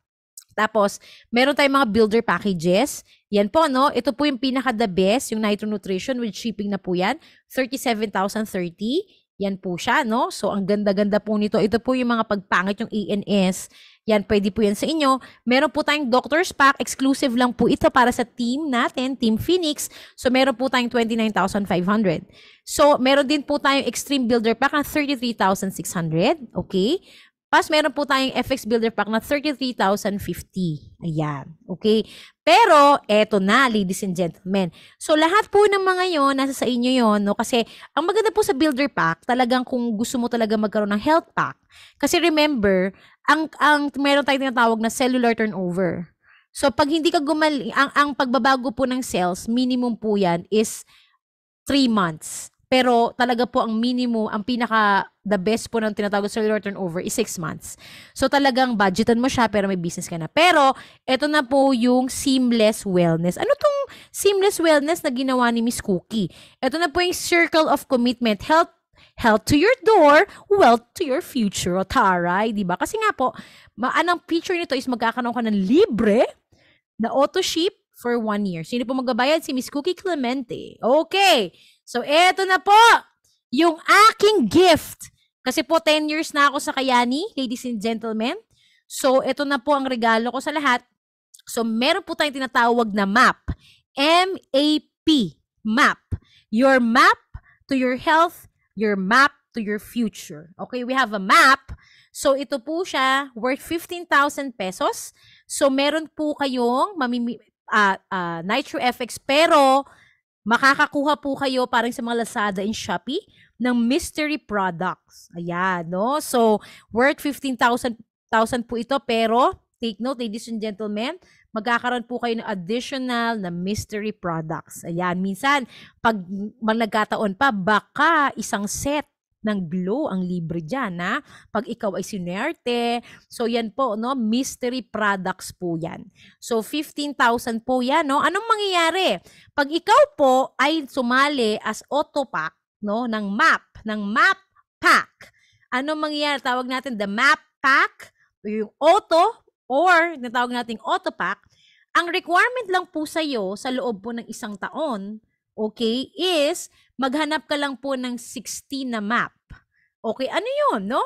Tapos, meron tayong mga builder packages. Yan po, no? Ito po yung pinaka-the best, yung Nitro Nutrition with shipping na po yan. 37,030. Yan po siya, no? So, ang ganda-ganda po nito. Ito po yung mga pagpangit, yung ANS. Yan, pwede po yan sa inyo. Meron po tayong Doctor's Pack. Exclusive lang po ito para sa team natin, Team Phoenix. So, meron po tayong 29,500. So, meron din po tayong Extreme Builder Pack na 33,600. Okay? Pas, meron po tayong FX Builder Pack na 33,050. Ayan. Okay? Pero, eto na, ladies and gentlemen. So, lahat po ng mga yon nasa sa inyo yon, no? Kasi, ang maganda po sa Builder Pack, talagang kung gusto mo talaga magkaroon ng health pack. Kasi remember, ang meron tayong tinatawag na cellular turnover. So, pag hindi ka ang pagbabago po ng cells, minimum po yan is 3 months. Pero talaga po ang minimum, ang the best po ng tinatawag cellular turnover is 6 months. So talagang budgetan mo siya pero may business ka na. Pero ito na po yung seamless wellness. Ano tong seamless wellness na ginawa ni Miss Cookie? Ito na po yung circle of commitment. Health to your door, wealth to your future. O taray, di ba? Kasi nga po, anong feature nito is magkakaroon ka ng libre na auto ship for 1 year. Sino po magbabayad? Si Miss Cookie Clemente. Okay. So, eto na po, yung aking gift. Kasi po, 10 years na ako sa Kayani, ladies and gentlemen. So, eto na po ang regalo ko sa lahat. So, meron po tayong tinatawag na MAP. M-A-P. MAP. Your map to your health, your map to your future. Okay, we have a map. So, ito po siya, worth 15,000 pesos. So, meron po kayong Nitro FX, pero makakakuha po kayo parang sa mga Lazada and Shopee ng mystery products. Ayan, no? So, worth 15,000 po ito, pero take note, ladies and gentlemen, magkakaroon po kayo ng additional na mystery products. Ayan, minsan, pag nagkataon pa, baka isang set ng glow ang libre dyan, ha? Pag ikaw ay sinerte. So, yan po, no? Mystery products po yan. So, 15,000 po yan, no? Anong mangyayari? Pag ikaw po ay sumali as auto pack, no? Ng map pack. Anong mangyayari? Tawag natin the map pack, yung auto, or natawag natin auto pack. Ang requirement lang po sa iyo sa loob po ng 1 taon, okay, is maghanap ka lang po ng 16 na map. Okay, ano yun, no?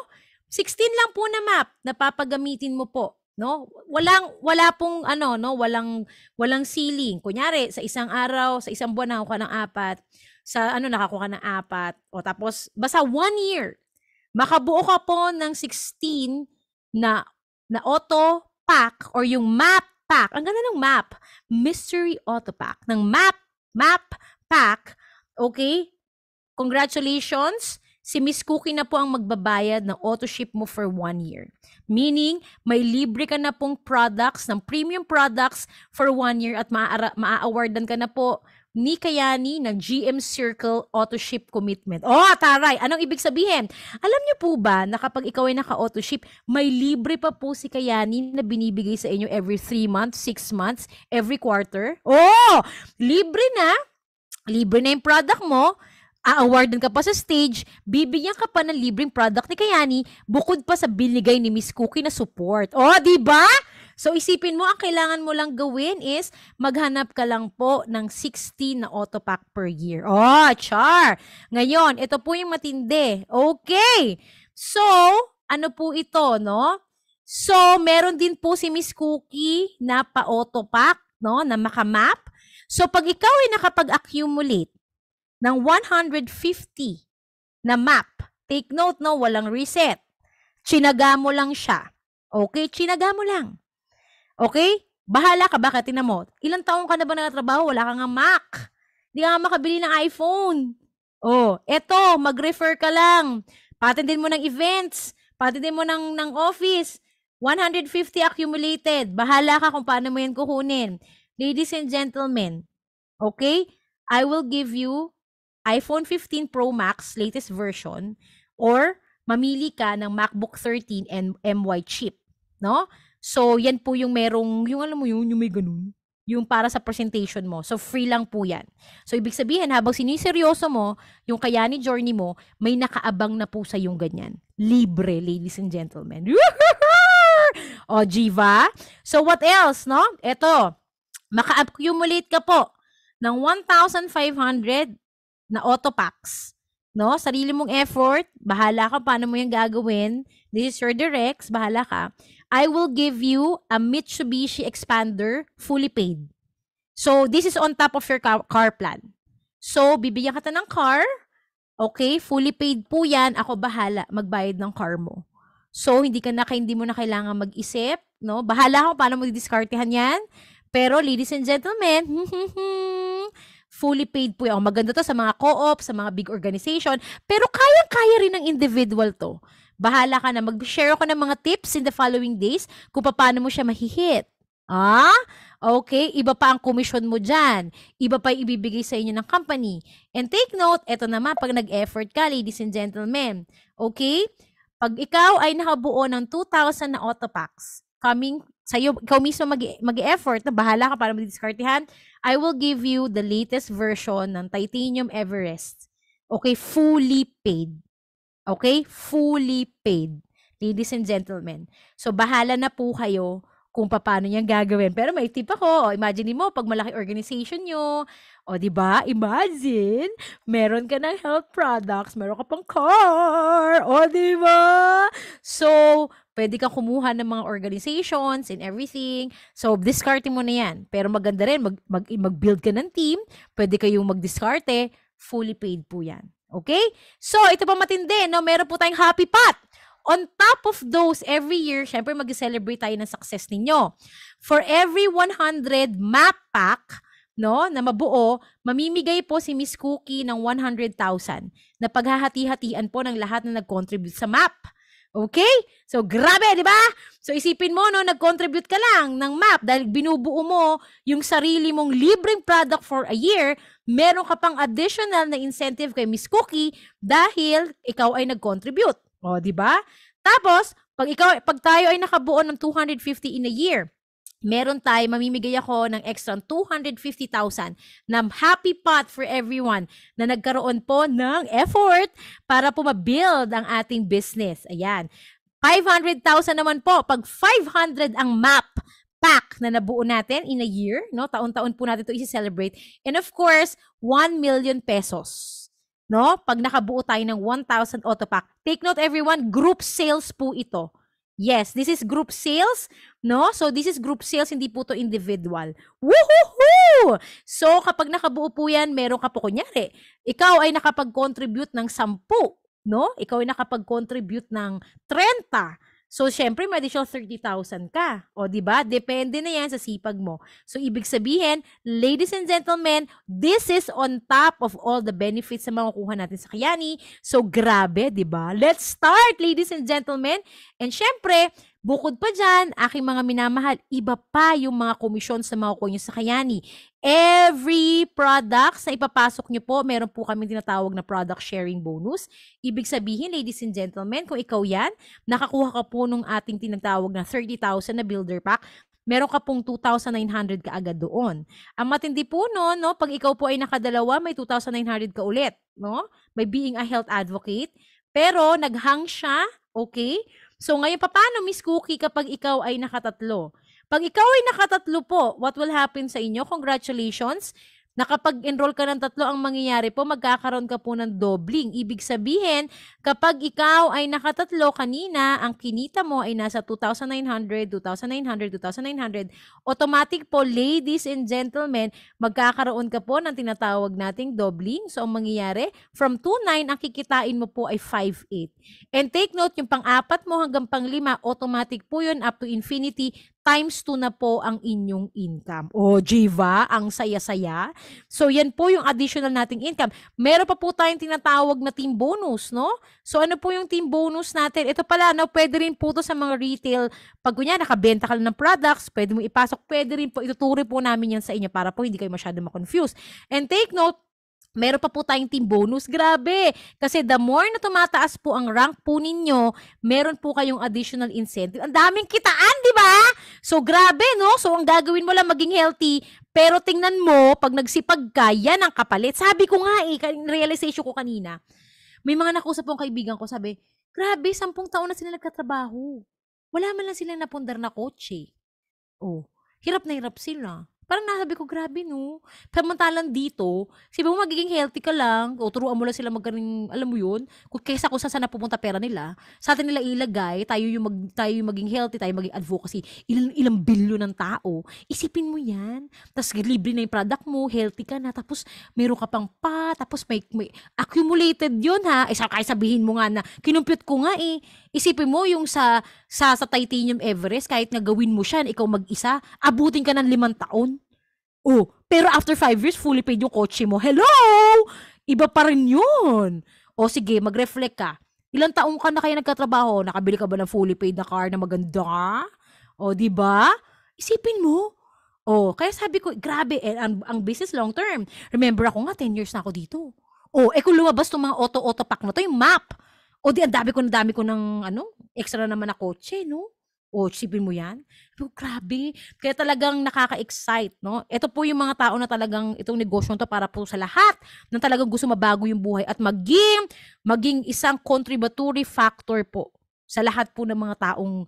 16 lang po na map na papagamitin mo po, no? Wala pong ano, no? Walang ceiling. Kunyari, sa isang araw, sa isang buwan nakakuha ng 4, sa ano nakakuha ng 4, o tapos basta 1 year. Makabuo ka po ng 16 na auto pack or yung map pack. Ang ganda ng map. Mystery auto pack. Ng map pack. Okay? Congratulations. Si Miss Cookie na po ang magbabayad ng auto ship mo for 1 year. Meaning, may libre ka na pong products, ng premium products for 1 year at maa-awardan ka na po ni Kayani ng GM Circle Auto Ship Commitment. Oh, taray! Anong ibig sabihin? Alam niyo po ba na kapag ikaw ay naka-auto ship, may libre pa po si Kayani na binibigay sa inyo every 3 months, 6 months, every quarter? Oh! Libre na yung product mo, a-awardan ka pa sa stage, bibigyan ka pa ng libreng product ni Kayani, bukod pa sa binigay ni Miss Cookie na support. Oh, di ba? So, isipin mo, ang kailangan mo lang gawin is maghanap ka lang po ng 60 na auto pack per year. Oh, char! Ngayon, ito po yung matindi. Okay! So, ano po ito, no? So, meron din po si Miss Cookie na pa-auto pack, no? Na makamap. So, pag ikaw ay nakapag-accumulate ng 150 na map, take note, no? Walang reset. Tsinaga mo lang siya. Okay? Tsinaga mo lang. Okay? Bahala ka. Bakit? Tingnan mo. Ilang taong ka na ba nagtatrabaho? Wala ka nga Mac. Hindi ka nga makabili ng iPhone. Oh, eto, mag-refer ka lang. Patindin mo ng events. Patindin mo ng office. 150 accumulated. Bahala ka kung paano mo yan kukunin. Ladies and gentlemen, okay? I will give you iPhone 15 Pro Max latest version or mamili ka ng MacBook 13 and MY chip, no? So, yan po yung merong, yung alam mo yun, yung may ganun. Yung para sa presentation mo. So, free lang po yan. So, ibig sabihin, habang siniseryoso mo, yung Kayani journey mo, may nakaabang na po sa yung ganyan. Libre, ladies and gentlemen. O, Jiva. So, what else, no? Eto, maka-accumulate ka po ng 1,500 na auto packs. No? Sarili mong effort, bahala ka paano mo yung gagawin. This is your directs, bahala ka. I will give you a Mitsubishi Expander fully paid. So, this is on top of your car plan. So, bibigyan ka ng car, okay, fully paid po yan, ako bahala magbayad ng car mo. So, hindi mo na kailangan mag-isip, no? Bahala ako paano mo didiskartehan yan. Pero, ladies and gentlemen, fully paid po yan. Maganda to sa mga co-op, sa mga big organization, pero kayang-kaya rin ng individual to. Bahala ka na. Mag-share ako ng mga tips in the following days kung paano mo siya mahihit. Ah? Okay, iba pa ang commission mo dyan. Iba pa yung ibibigay sa inyo ng company. And take note, eto naman, pag nag-effort ka, ladies and gentlemen, okay? Pag ikaw ay nakabuo ng 2,000 na auto packs, coming sa'yo, ikaw mismo mag-effort, na bahala ka para mag-discartehan, I will give you the latest version ng Titanium Everest. Okay, fully paid. Okay? Fully paid. Ladies and gentlemen. So, bahala na po kayo kung paano niyang gagawin. Pero may tip ako. Imagine mo, pag malaki organization nyo, o diba, imagine, meron ka ng health products, meron ka pang car, o diba? So, pwede kang kumuha ng mga organizations and everything. So, discarding mo na yan. Pero maganda rin, mag-build ka ng team, pwede kayong mag-discarte, fully paid po yan. Okay? So, ito pa matindi, no? Meron po tayong Happy Pot. On top of those, every year, syempre mag-celebrate tayo ng success ninyo. For every 100 map pack, no, na mabuo, mamimigay po si Miss Cookie ng 100,000 na paghahati-hatian po ng lahat na nag-contribute sa map. Okay? So, grabe, di ba? So, isipin mo, no, nag-contribute ka lang ng map dahil binubuo mo yung sarili mong libreng product for a year, meron ka pang additional na incentive kay Miss Cookie dahil ikaw ay nag-contribute. O, di ba? Tapos, pag tayo ay nakabuo ng 250 in a year, meron tayo, mamimigay ako ng extra 250,000 na happy pot for everyone na nagkaroon po ng effort para po ma-build ang ating business. Ayan. 500,000 naman po. Pag 500 ang map pack na nabuo natin in a year, no? Taon-taon po natin ito i-celebrate. And of course, 1 million pesos. No? Pag nakabuo tayo ng 1,000 auto pack. Take note everyone, group sales po ito. Yes, this is group sales, no? So, this is group sales, hindi po to individual. Woohoo! So, kapag nakabuo po yan, meron ka po, kunyari, ikaw ay nakapag-contribute ng 10, no? Ikaw ay nakapag-contribute ng 30. So, syempre, may additional 30,000 ka. O, di ba? Depende na yan sa sipag mo. So, ibig sabihin, ladies and gentlemen, this is on top of all the benefits na makukuha natin sa Kayani. So, grabe, di ba? Let's start, ladies and gentlemen. And syempre, bukod pa dyan, aking mga minamahal, iba pa yung mga komisyon sa makukuha nyo sa Kayani. Every products na ipapasok nyo po, meron po kami tinatawag na product sharing bonus. Ibig sabihin, ladies and gentlemen, kung ikaw yan, nakakuha ka po nung ating tinatawag na 30,000 na builder pack, meron ka pong 2,900 ka agad doon. Ang matindi po no, pag ikaw po ay nakadalawa, may 2,900 ka ulit, no? By being a health advocate. Pero, naghang siya, okay? So, ngayon, paano, Miss Cookie, kapag ikaw ay nakatatlo? Pag ikaw ay nakatatlo po, what will happen sa inyo? Congratulations! Nakapag-enroll ka ng tatlo, ang mangyayari po, magkakaroon ka po ng dobling. Ibig sabihin, kapag ikaw ay nakatatlo kanina, ang kinita mo ay nasa 2,900, 2,900, 2,900, automatic po, ladies and gentlemen, magkakaroon ka po ng tinatawag nating dobling. So, ang mangyayari, from 2,900, ang kikitain mo po ay 5,800. And take note, yung pang-apat mo hanggang pang-5, automatic po yun up to infinity, times 2 na po ang inyong income. O, Jiva, ang saya-saya. So, yan po yung additional nating income. Meron pa po tayong tinatawag na team bonus, no? So, ano po yung team bonus natin? Ito pala, no, pwede rin po to sa mga retail. Pag kunya, nakabenta ka lang ng products, pwede mo ipasok, pwede rin po, ituturi po namin yan sa inyo para po hindi kayo masyado ma-confuse. And take note, meron pa po tayong team bonus. Grabe! Kasi the more na tumataas po ang rank po ninyo, meron po kayong additional incentive. Ang daming kitaan, di ba? So, grabe, no? So, ang gagawin mo lang maging healthy, pero tingnan mo, pag nagsipag ka, yan ang kapalit. Sabi ko nga realization ko kanina, may mga nakusap pong kaibigan ko, sabi, grabe, 10 taon na sila nagkatrabaho. Wala man lang silang napundar na kotse. Oh, hirap na hirap sila. Parang nasabi ko, grabe no. Samantalang dito, sabi mo magiging healthy ka lang, o turuan mo lang sila magaling, alam mo yun, kaysa kung saan napupunta pera nila, sa atin nila ilagay, tayo yung maging healthy, tayo maging advocacy, ilang bilyon ng tao, isipin mo yan, tapos libre na yung product mo, healthy ka na, tapos meron ka pang tapos may accumulated yun ha, kaya sabihin mo nga na, kinumpute ko nga isipin mo yung sa Titanium Everest, kahit nga gawin mo siya, ikaw mag-isa, abutin ka ng 5 taon. Oh, pero after 5 years, fully paid yung kotse mo. Hello! Iba pa rin yun. O sige, mag-reflect ka. Ilang taong ka na kayo nagkatrabaho? Nakabili ka ba ng fully paid na car na maganda? O, di ba? Isipin mo. O, kaya sabi ko, grabe, ang business long term. Remember ako nga, 10 years na ako dito. O, kung lumabas itong mga auto pack na to, yung map. O, di, ang dami ko ng, extra naman na kotse, no? O, sipin mo yan? Pero grabe. Kaya talagang nakaka-excite, no? Ito po yung mga tao na talagang itong negosyo to para po sa lahat na talagang gusto mabago yung buhay at maging isang contributory factor po sa lahat po ng mga taong,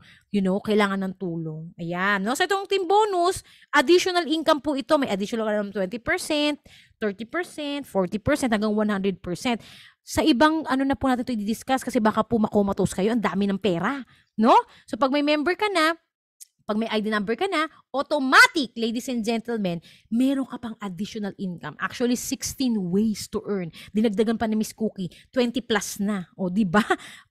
kailangan ng tulong. Ayan. No? So, itong team bonus, additional income po ito. May additional 20%, 30%, 40%, hanggang 100%. Sa ibang na po natin ito i-discuss kasi baka po makomatos kayo, ang dami ng pera, no? So pag may member ka na, pag may ID number ka na, automatic, ladies and gentlemen, meron ka pang additional income. Actually, 16 ways to earn. Dinagdagan pa ni Miss Cookie, 20 plus na. O, di ba?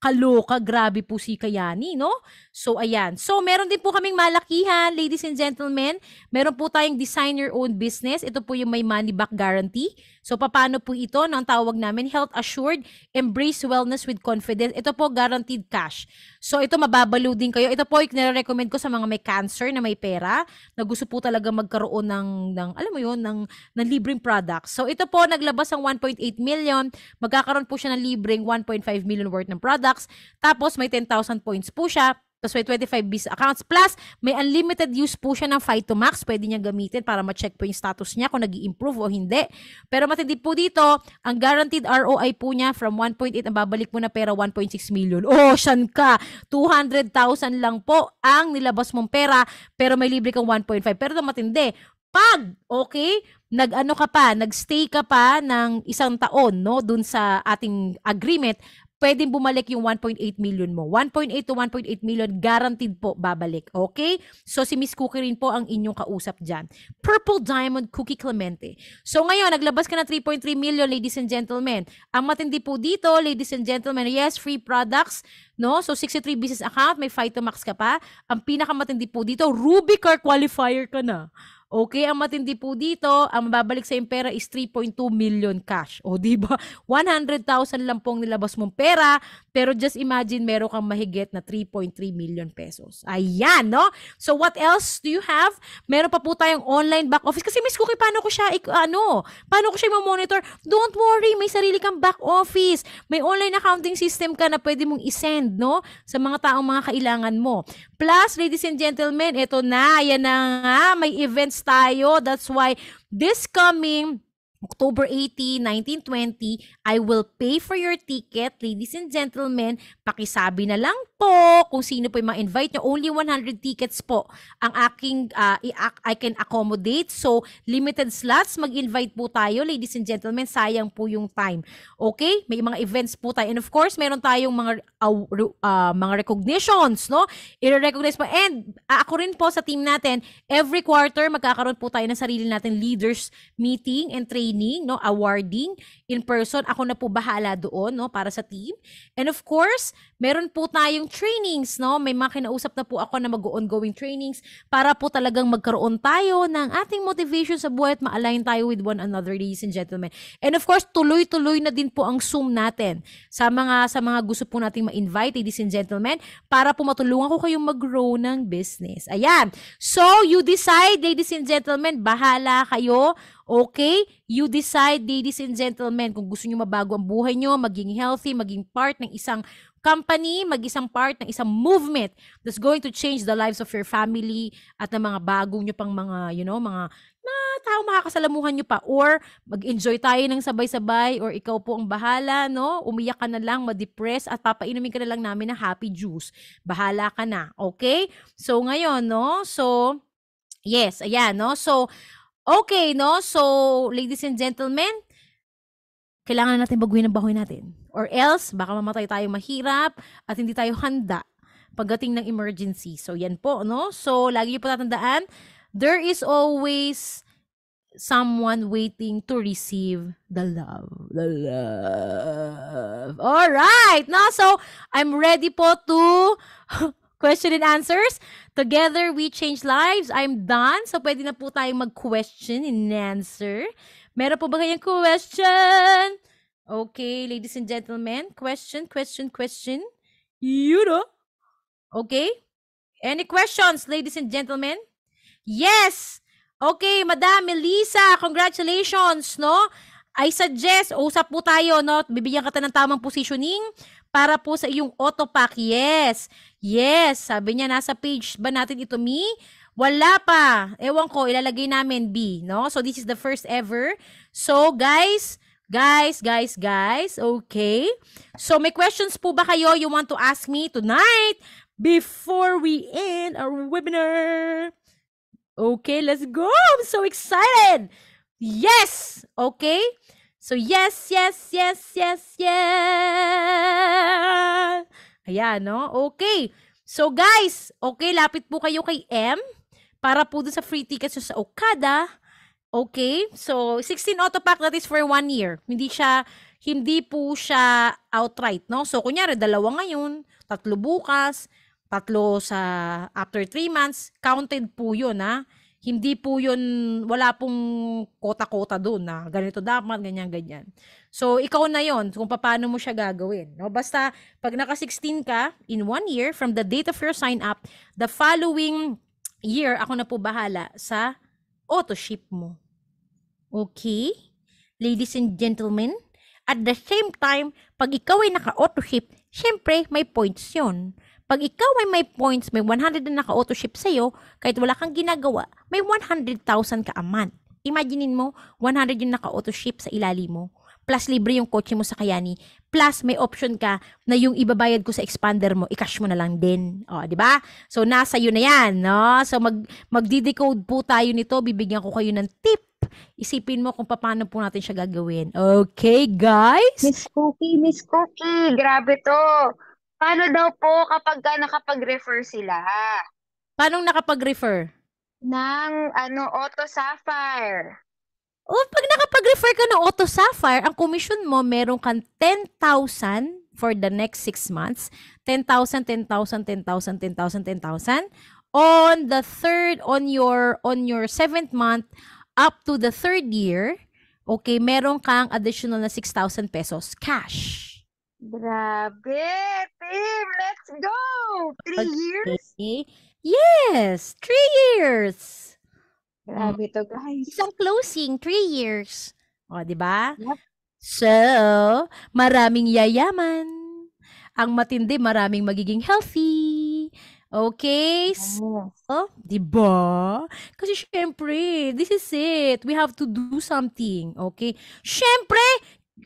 Kaloka, grabe po si Kayani, no? So, ayan. So, meron din po kaming malakihan, ladies and gentlemen. Meron po tayong design your own business. Ito po yung may money back guarantee. So, paano po ito? Ang tawag namin, health assured, embrace wellness with confidence. Ito po, guaranteed cash. So, ito mababalo din kayo. Ito po, nire-recommend ko sa mga may cancer na may pera, na gusto po talaga magkaroon ng alam mo yun, ng libreng products. So, ito po, naglabas ang 1.8 million. Magkakaroon po siya ng libreng 1.5 million worth ng products. Tapos, may 10,000 points po siya. Tapos may 25 business accounts. Plus, may unlimited use po siya ng Phytomax. Pwede niya gamitin para ma-check po yung status niya kung nag-i-improve o hindi. Pero matindi po dito, ang guaranteed ROI po niya from 1.8, ang babalik mo na pera 1.6 million. Oh, syan ka! 200,000 lang po ang nilabas mong pera, pero may libre kang 1.5. Pero ito matindi. Pag, okay, nag-stay ka pa ng 1 taon, no, dun sa ating agreement, pwedeng bumalik yung 1.8 million mo. 1.8 to 1.8 million, guaranteed po babalik. Okay? So, si Miss Cookie rin po ang inyong kausap dyan. Purple Diamond Cookie Clemente. So, ngayon, naglabas ka na 3.3 million, ladies and gentlemen. Ang matindi po dito, ladies and gentlemen, yes, free products, no? So, 63 business account, may Phytomax ka pa. Ang pinakamatindi po dito, Ruby Car Qualifier ka na. Okay, ang matindi po dito, ang mababalik sa yung pera is 3.2 million cash. O, diba? 100,000 lang pong nilabas mong pera, pero just imagine, meron kang mahigit na 3.3 million pesos. Ayan, no? So, what else do you have? Meron pa po tayong online back office. Kasi Miss Cookie, paano ko siya, paano ko siya ma-monitor? Don't worry, may sarili kang back office. May online accounting system ka na pwede mong isend, no? Sa mga taong mga kailangan mo. Plus, ladies and gentlemen, ito na, yan na nga, may events tayo. That's why this coming October 18, 1920, I will pay for your ticket. Ladies and gentlemen, pakisabi na lang po po kung sino po yung ma-invite nyo. Only 100 tickets po ang aking, I can accommodate. So, limited slots. Mag-invite po tayo, ladies and gentlemen. Sayang po yung time. Okay? May mga events po tayo. And of course, meron tayong mga recognitions, no? I-recognize po. And ako rin po sa team natin, every quarter, magkakaroon po tayo ng sarili natin leaders meeting and training, no? Awarding in person. Ako na po bahala doon, no? Para sa team. And of course, meron po tayong trainings, no? May mga kinausap na po ako na mag-ongoing trainings para po talagang magkaroon tayo ng ating motivation sa buhay at ma-align tayo with one another, ladies and gentlemen. And of course, tuloy-tuloy na din po ang Zoom natin sa mga gusto po nating ma-invite, ladies and gentlemen, para po matulungan ko kayong mag-grow ng business. Ayan. So, you decide, ladies and gentlemen, bahala kayo. Okay? You decide, ladies and gentlemen, kung gusto nyo mabago ang buhay nyo, maging healthy, maging part ng isang company, mag-isang part ng isang movement that's going to change the lives of your family at ng mga bagong nyo pang mga, mga tao makakasalamuhan nyo pa, or mag-enjoy tayo ng sabay-sabay, or ikaw po ang bahala, no? Umiyak ka na lang, ma-depress, at papainumin ka na lang namin ng happy juice. Bahala ka na, okay? So, ngayon, no? So, yes, ayan, no? So, okay, no? So, ladies and gentlemen, kailangan natin baguhin ang bahoy natin. Or else, baka mamatay tayo mahirap at hindi tayo handa pagdating ng emergency. So, yan po, no? So, lagi niyo po tatandaan, there is always someone waiting to receive the love. The love. All right. No? So, I'm ready po to question and answers. Together, we change lives. I'm done. So, pwede na po tayong mag-question and answer. Meron po ba kayong question? Okay, ladies and gentlemen. Question. You know? Okay? Any questions, ladies and gentlemen? Yes! Okay, Madam Melissa, congratulations, no? I suggest, usap po tayo, no? Bibigyan ka ng tamang positioning para po sa iyong autopack. Yes. Yes, sabi niya, nasa page ba natin ito, me? Wala pa. Ewan ko, ilalagay namin B, no? So, this is the first ever. So, guys, okay. So, may questions po ba kayo you want to ask me tonight before we end our webinar? Okay, let's go. I'm so excited. Yes. Okay. So, yes. Ayan, no? Okay. So, guys, okay, lapit po kayo kay M para po dun sa free tickets sa Okada. Okay. So, 16 auto pack, that is for 1 year. Hindi po siya outright, no? So, kunyari, 2 ngayon, 3 bukas, 3 sa after 3 months, counted po yun, ha? Hindi po yun, wala pong kota-kota doon, na ganito dapat, ganyan. So, ikaw na yon kung paano mo siya gagawin. No? Basta, pag naka-16 ka, in 1 year, from the date of your sign up, the following year, ako na po bahala sa auto-ship mo. Okay? Ladies and gentlemen, at the same time, pag ikaw ay naka-auto-ship, syempre, may points yun. Pag ikaw ay may points, may 100 na naka-auto-ship sa'yo, kahit wala kang ginagawa, may 100,000 ka a month. Imaginein mo, 100 yung naka-auto-ship sa ilalim mo. Plus, libre yung kotse mo sa Kayani. Plus, may option ka na yung ibabayad ko sa expander mo, i-cash mo na lang din. O, di ba? So, nasa yun na yan, no? So, mag-decode po tayo nito. Bibigyan ko kayo ng tip. Isipin mo kung paano po natin siya gagawin. Okay, guys? Miss Cookie, grabe to. Paano daw po kapag nakapag-refer sila? Paano nakapag-refer? Ng Auto Sapphire. Pag nakapag-refer ka ng Auto Sapphire, ang commission mo, meron kang 10,000 for the next 6 months. 10,000. On your 7th month, up to the 3rd year, okay, meron kang additional na 6,000 pesos cash. Grabe, Tim! Let's go! 3 years? Yes, 3 years. Grabe to, guys. Isang closing, 3 years. O, di ba? Yep. So, maraming yayaman. Ang matindi, maraming magiging healthy. Okay? So, di ba? Kasi syempre, this is it. We have to do something. Okay? Syempre,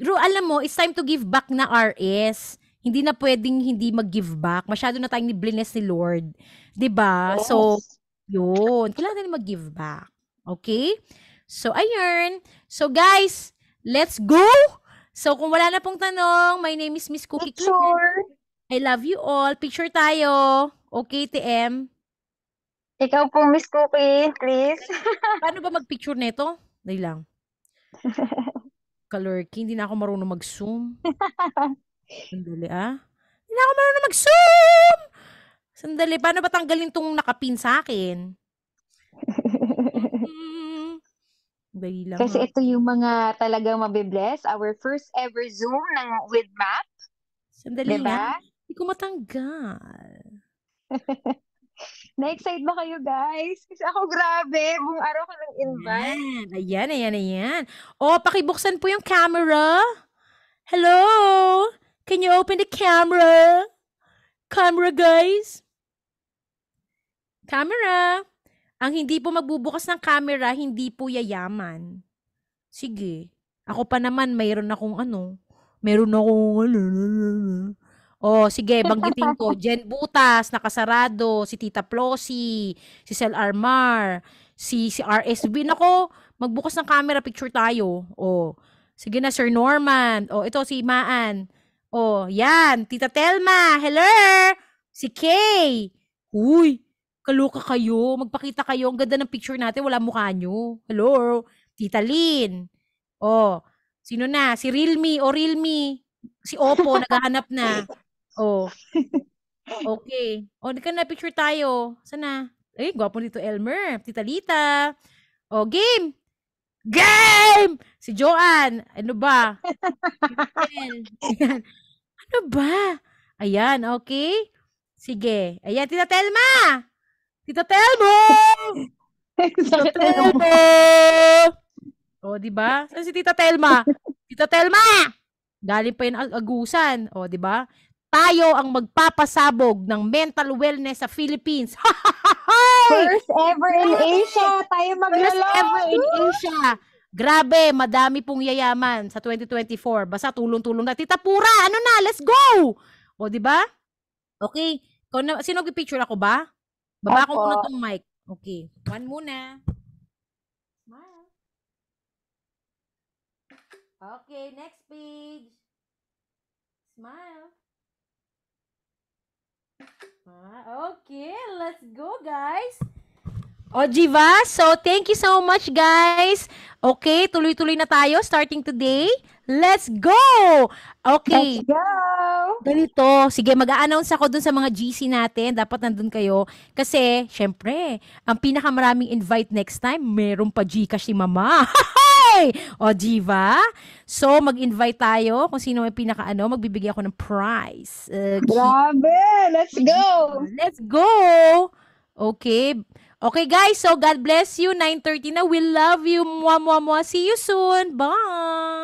alam mo, it's time to give back na RS. hindi na pwedeng hindi mag-give back. Masyado na tayong bless ni Lord. 'Di ba? So, Yes. yun. Kailangan natin mag-give back. Okay? So, ayun. So, guys, let's go! So, kung wala na pong tanong, my name is Miss Cookie Clement. Picture. I love you all. Picture tayo. Okay, TM? Ikaw po, Miss Cookie, please. Paano ba mag-picture nito? Dali lang. Kalurky, hindi na ako marunong mag-zoom. Sandali, ah. Hindi na ako marunong mag-zoom! Sandali, paano ba tanggalin tong nakapin sa akin? Dali lang, Kasi ha. ito yung mga talagang mabibless. Our first ever Zoom with map. Sandali Diba? nga. Hindi ko matanggal. Na-excite ba kayo, guys? Kasi ako, grabe. Buong araw ko ng invite. Ayan. O, pakibuksan po yung camera. Hello? Can you open the camera? Camera, guys? Camera. Ang hindi po magbubukas ng camera, hindi po yayaman. Sige. Ako pa naman, mayroon akong Oh, sige, banggitin ko. Jen Butas, nakasarado. Si Tita Plosy, si Sel Armar, si RSB. Nako, magbukas ng camera, picture tayo. Oh, sige na, Sir Norman. Oh, ito si Maan. Oh, yan. Tita Telma, hello! Si Kay. Uy, kaloka kayo. Magpakita kayo. Ang ganda ng picture natin. Wala mukha nyo. Hello. Tita Lynn. Oh, sino na? Si Realme o Realme. Si Oppo, naghahanap na. Oh, okay. Oh, di ka na picture tayo. Sana? Eh, gwapo dito Elmer. Tita Lita. Oh, game! Game! Si Joanne. Ano ba? Ayan. Ano ba? Ayan, okay. Sige. Ayan, Tita Telma! Tita Telmo! Tita Sakit na naman. Telmo! Oh, di ba? Saan si Tita Telma? Tita Telma! Galing pa yun agusan. Oh, di ba? Tayo ang magpapasabog ng mental wellness sa Philippines. First ever in Asia. Tayo First ever in maglalaw. Asia. Grabe, madami pong yayaman sa 2024. Basta tulong-tulong na. Tita Pura, ano na? Let's go! O, di ba? Okay. Sino nag-picture ako ba? Baba ko Opo. muna tong mic. Okay. One muna. Smile. Okay, next page. Smile. Okay, let's go, guys. O, Jiva, so thank you so much, guys. Okay, tuloy-tuloy na tayo starting today. Let's go! Okay. Let's go! Ganito, sige, mag-a-announce ako dun sa mga GC natin. Dapat nandun kayo. Kasi, syempre, ang pinakamaraming invite next time, meron pa Gcash si Mama. O, Jiva. So, mag-invite tayo. Kung sino may magbibigay ako ng prize. Grabe! Let's go! Let's go! Okay. Okay, guys. So, God bless you. 9:30 na. We love you. Mwah, mwah, mwah. See you soon. Bye!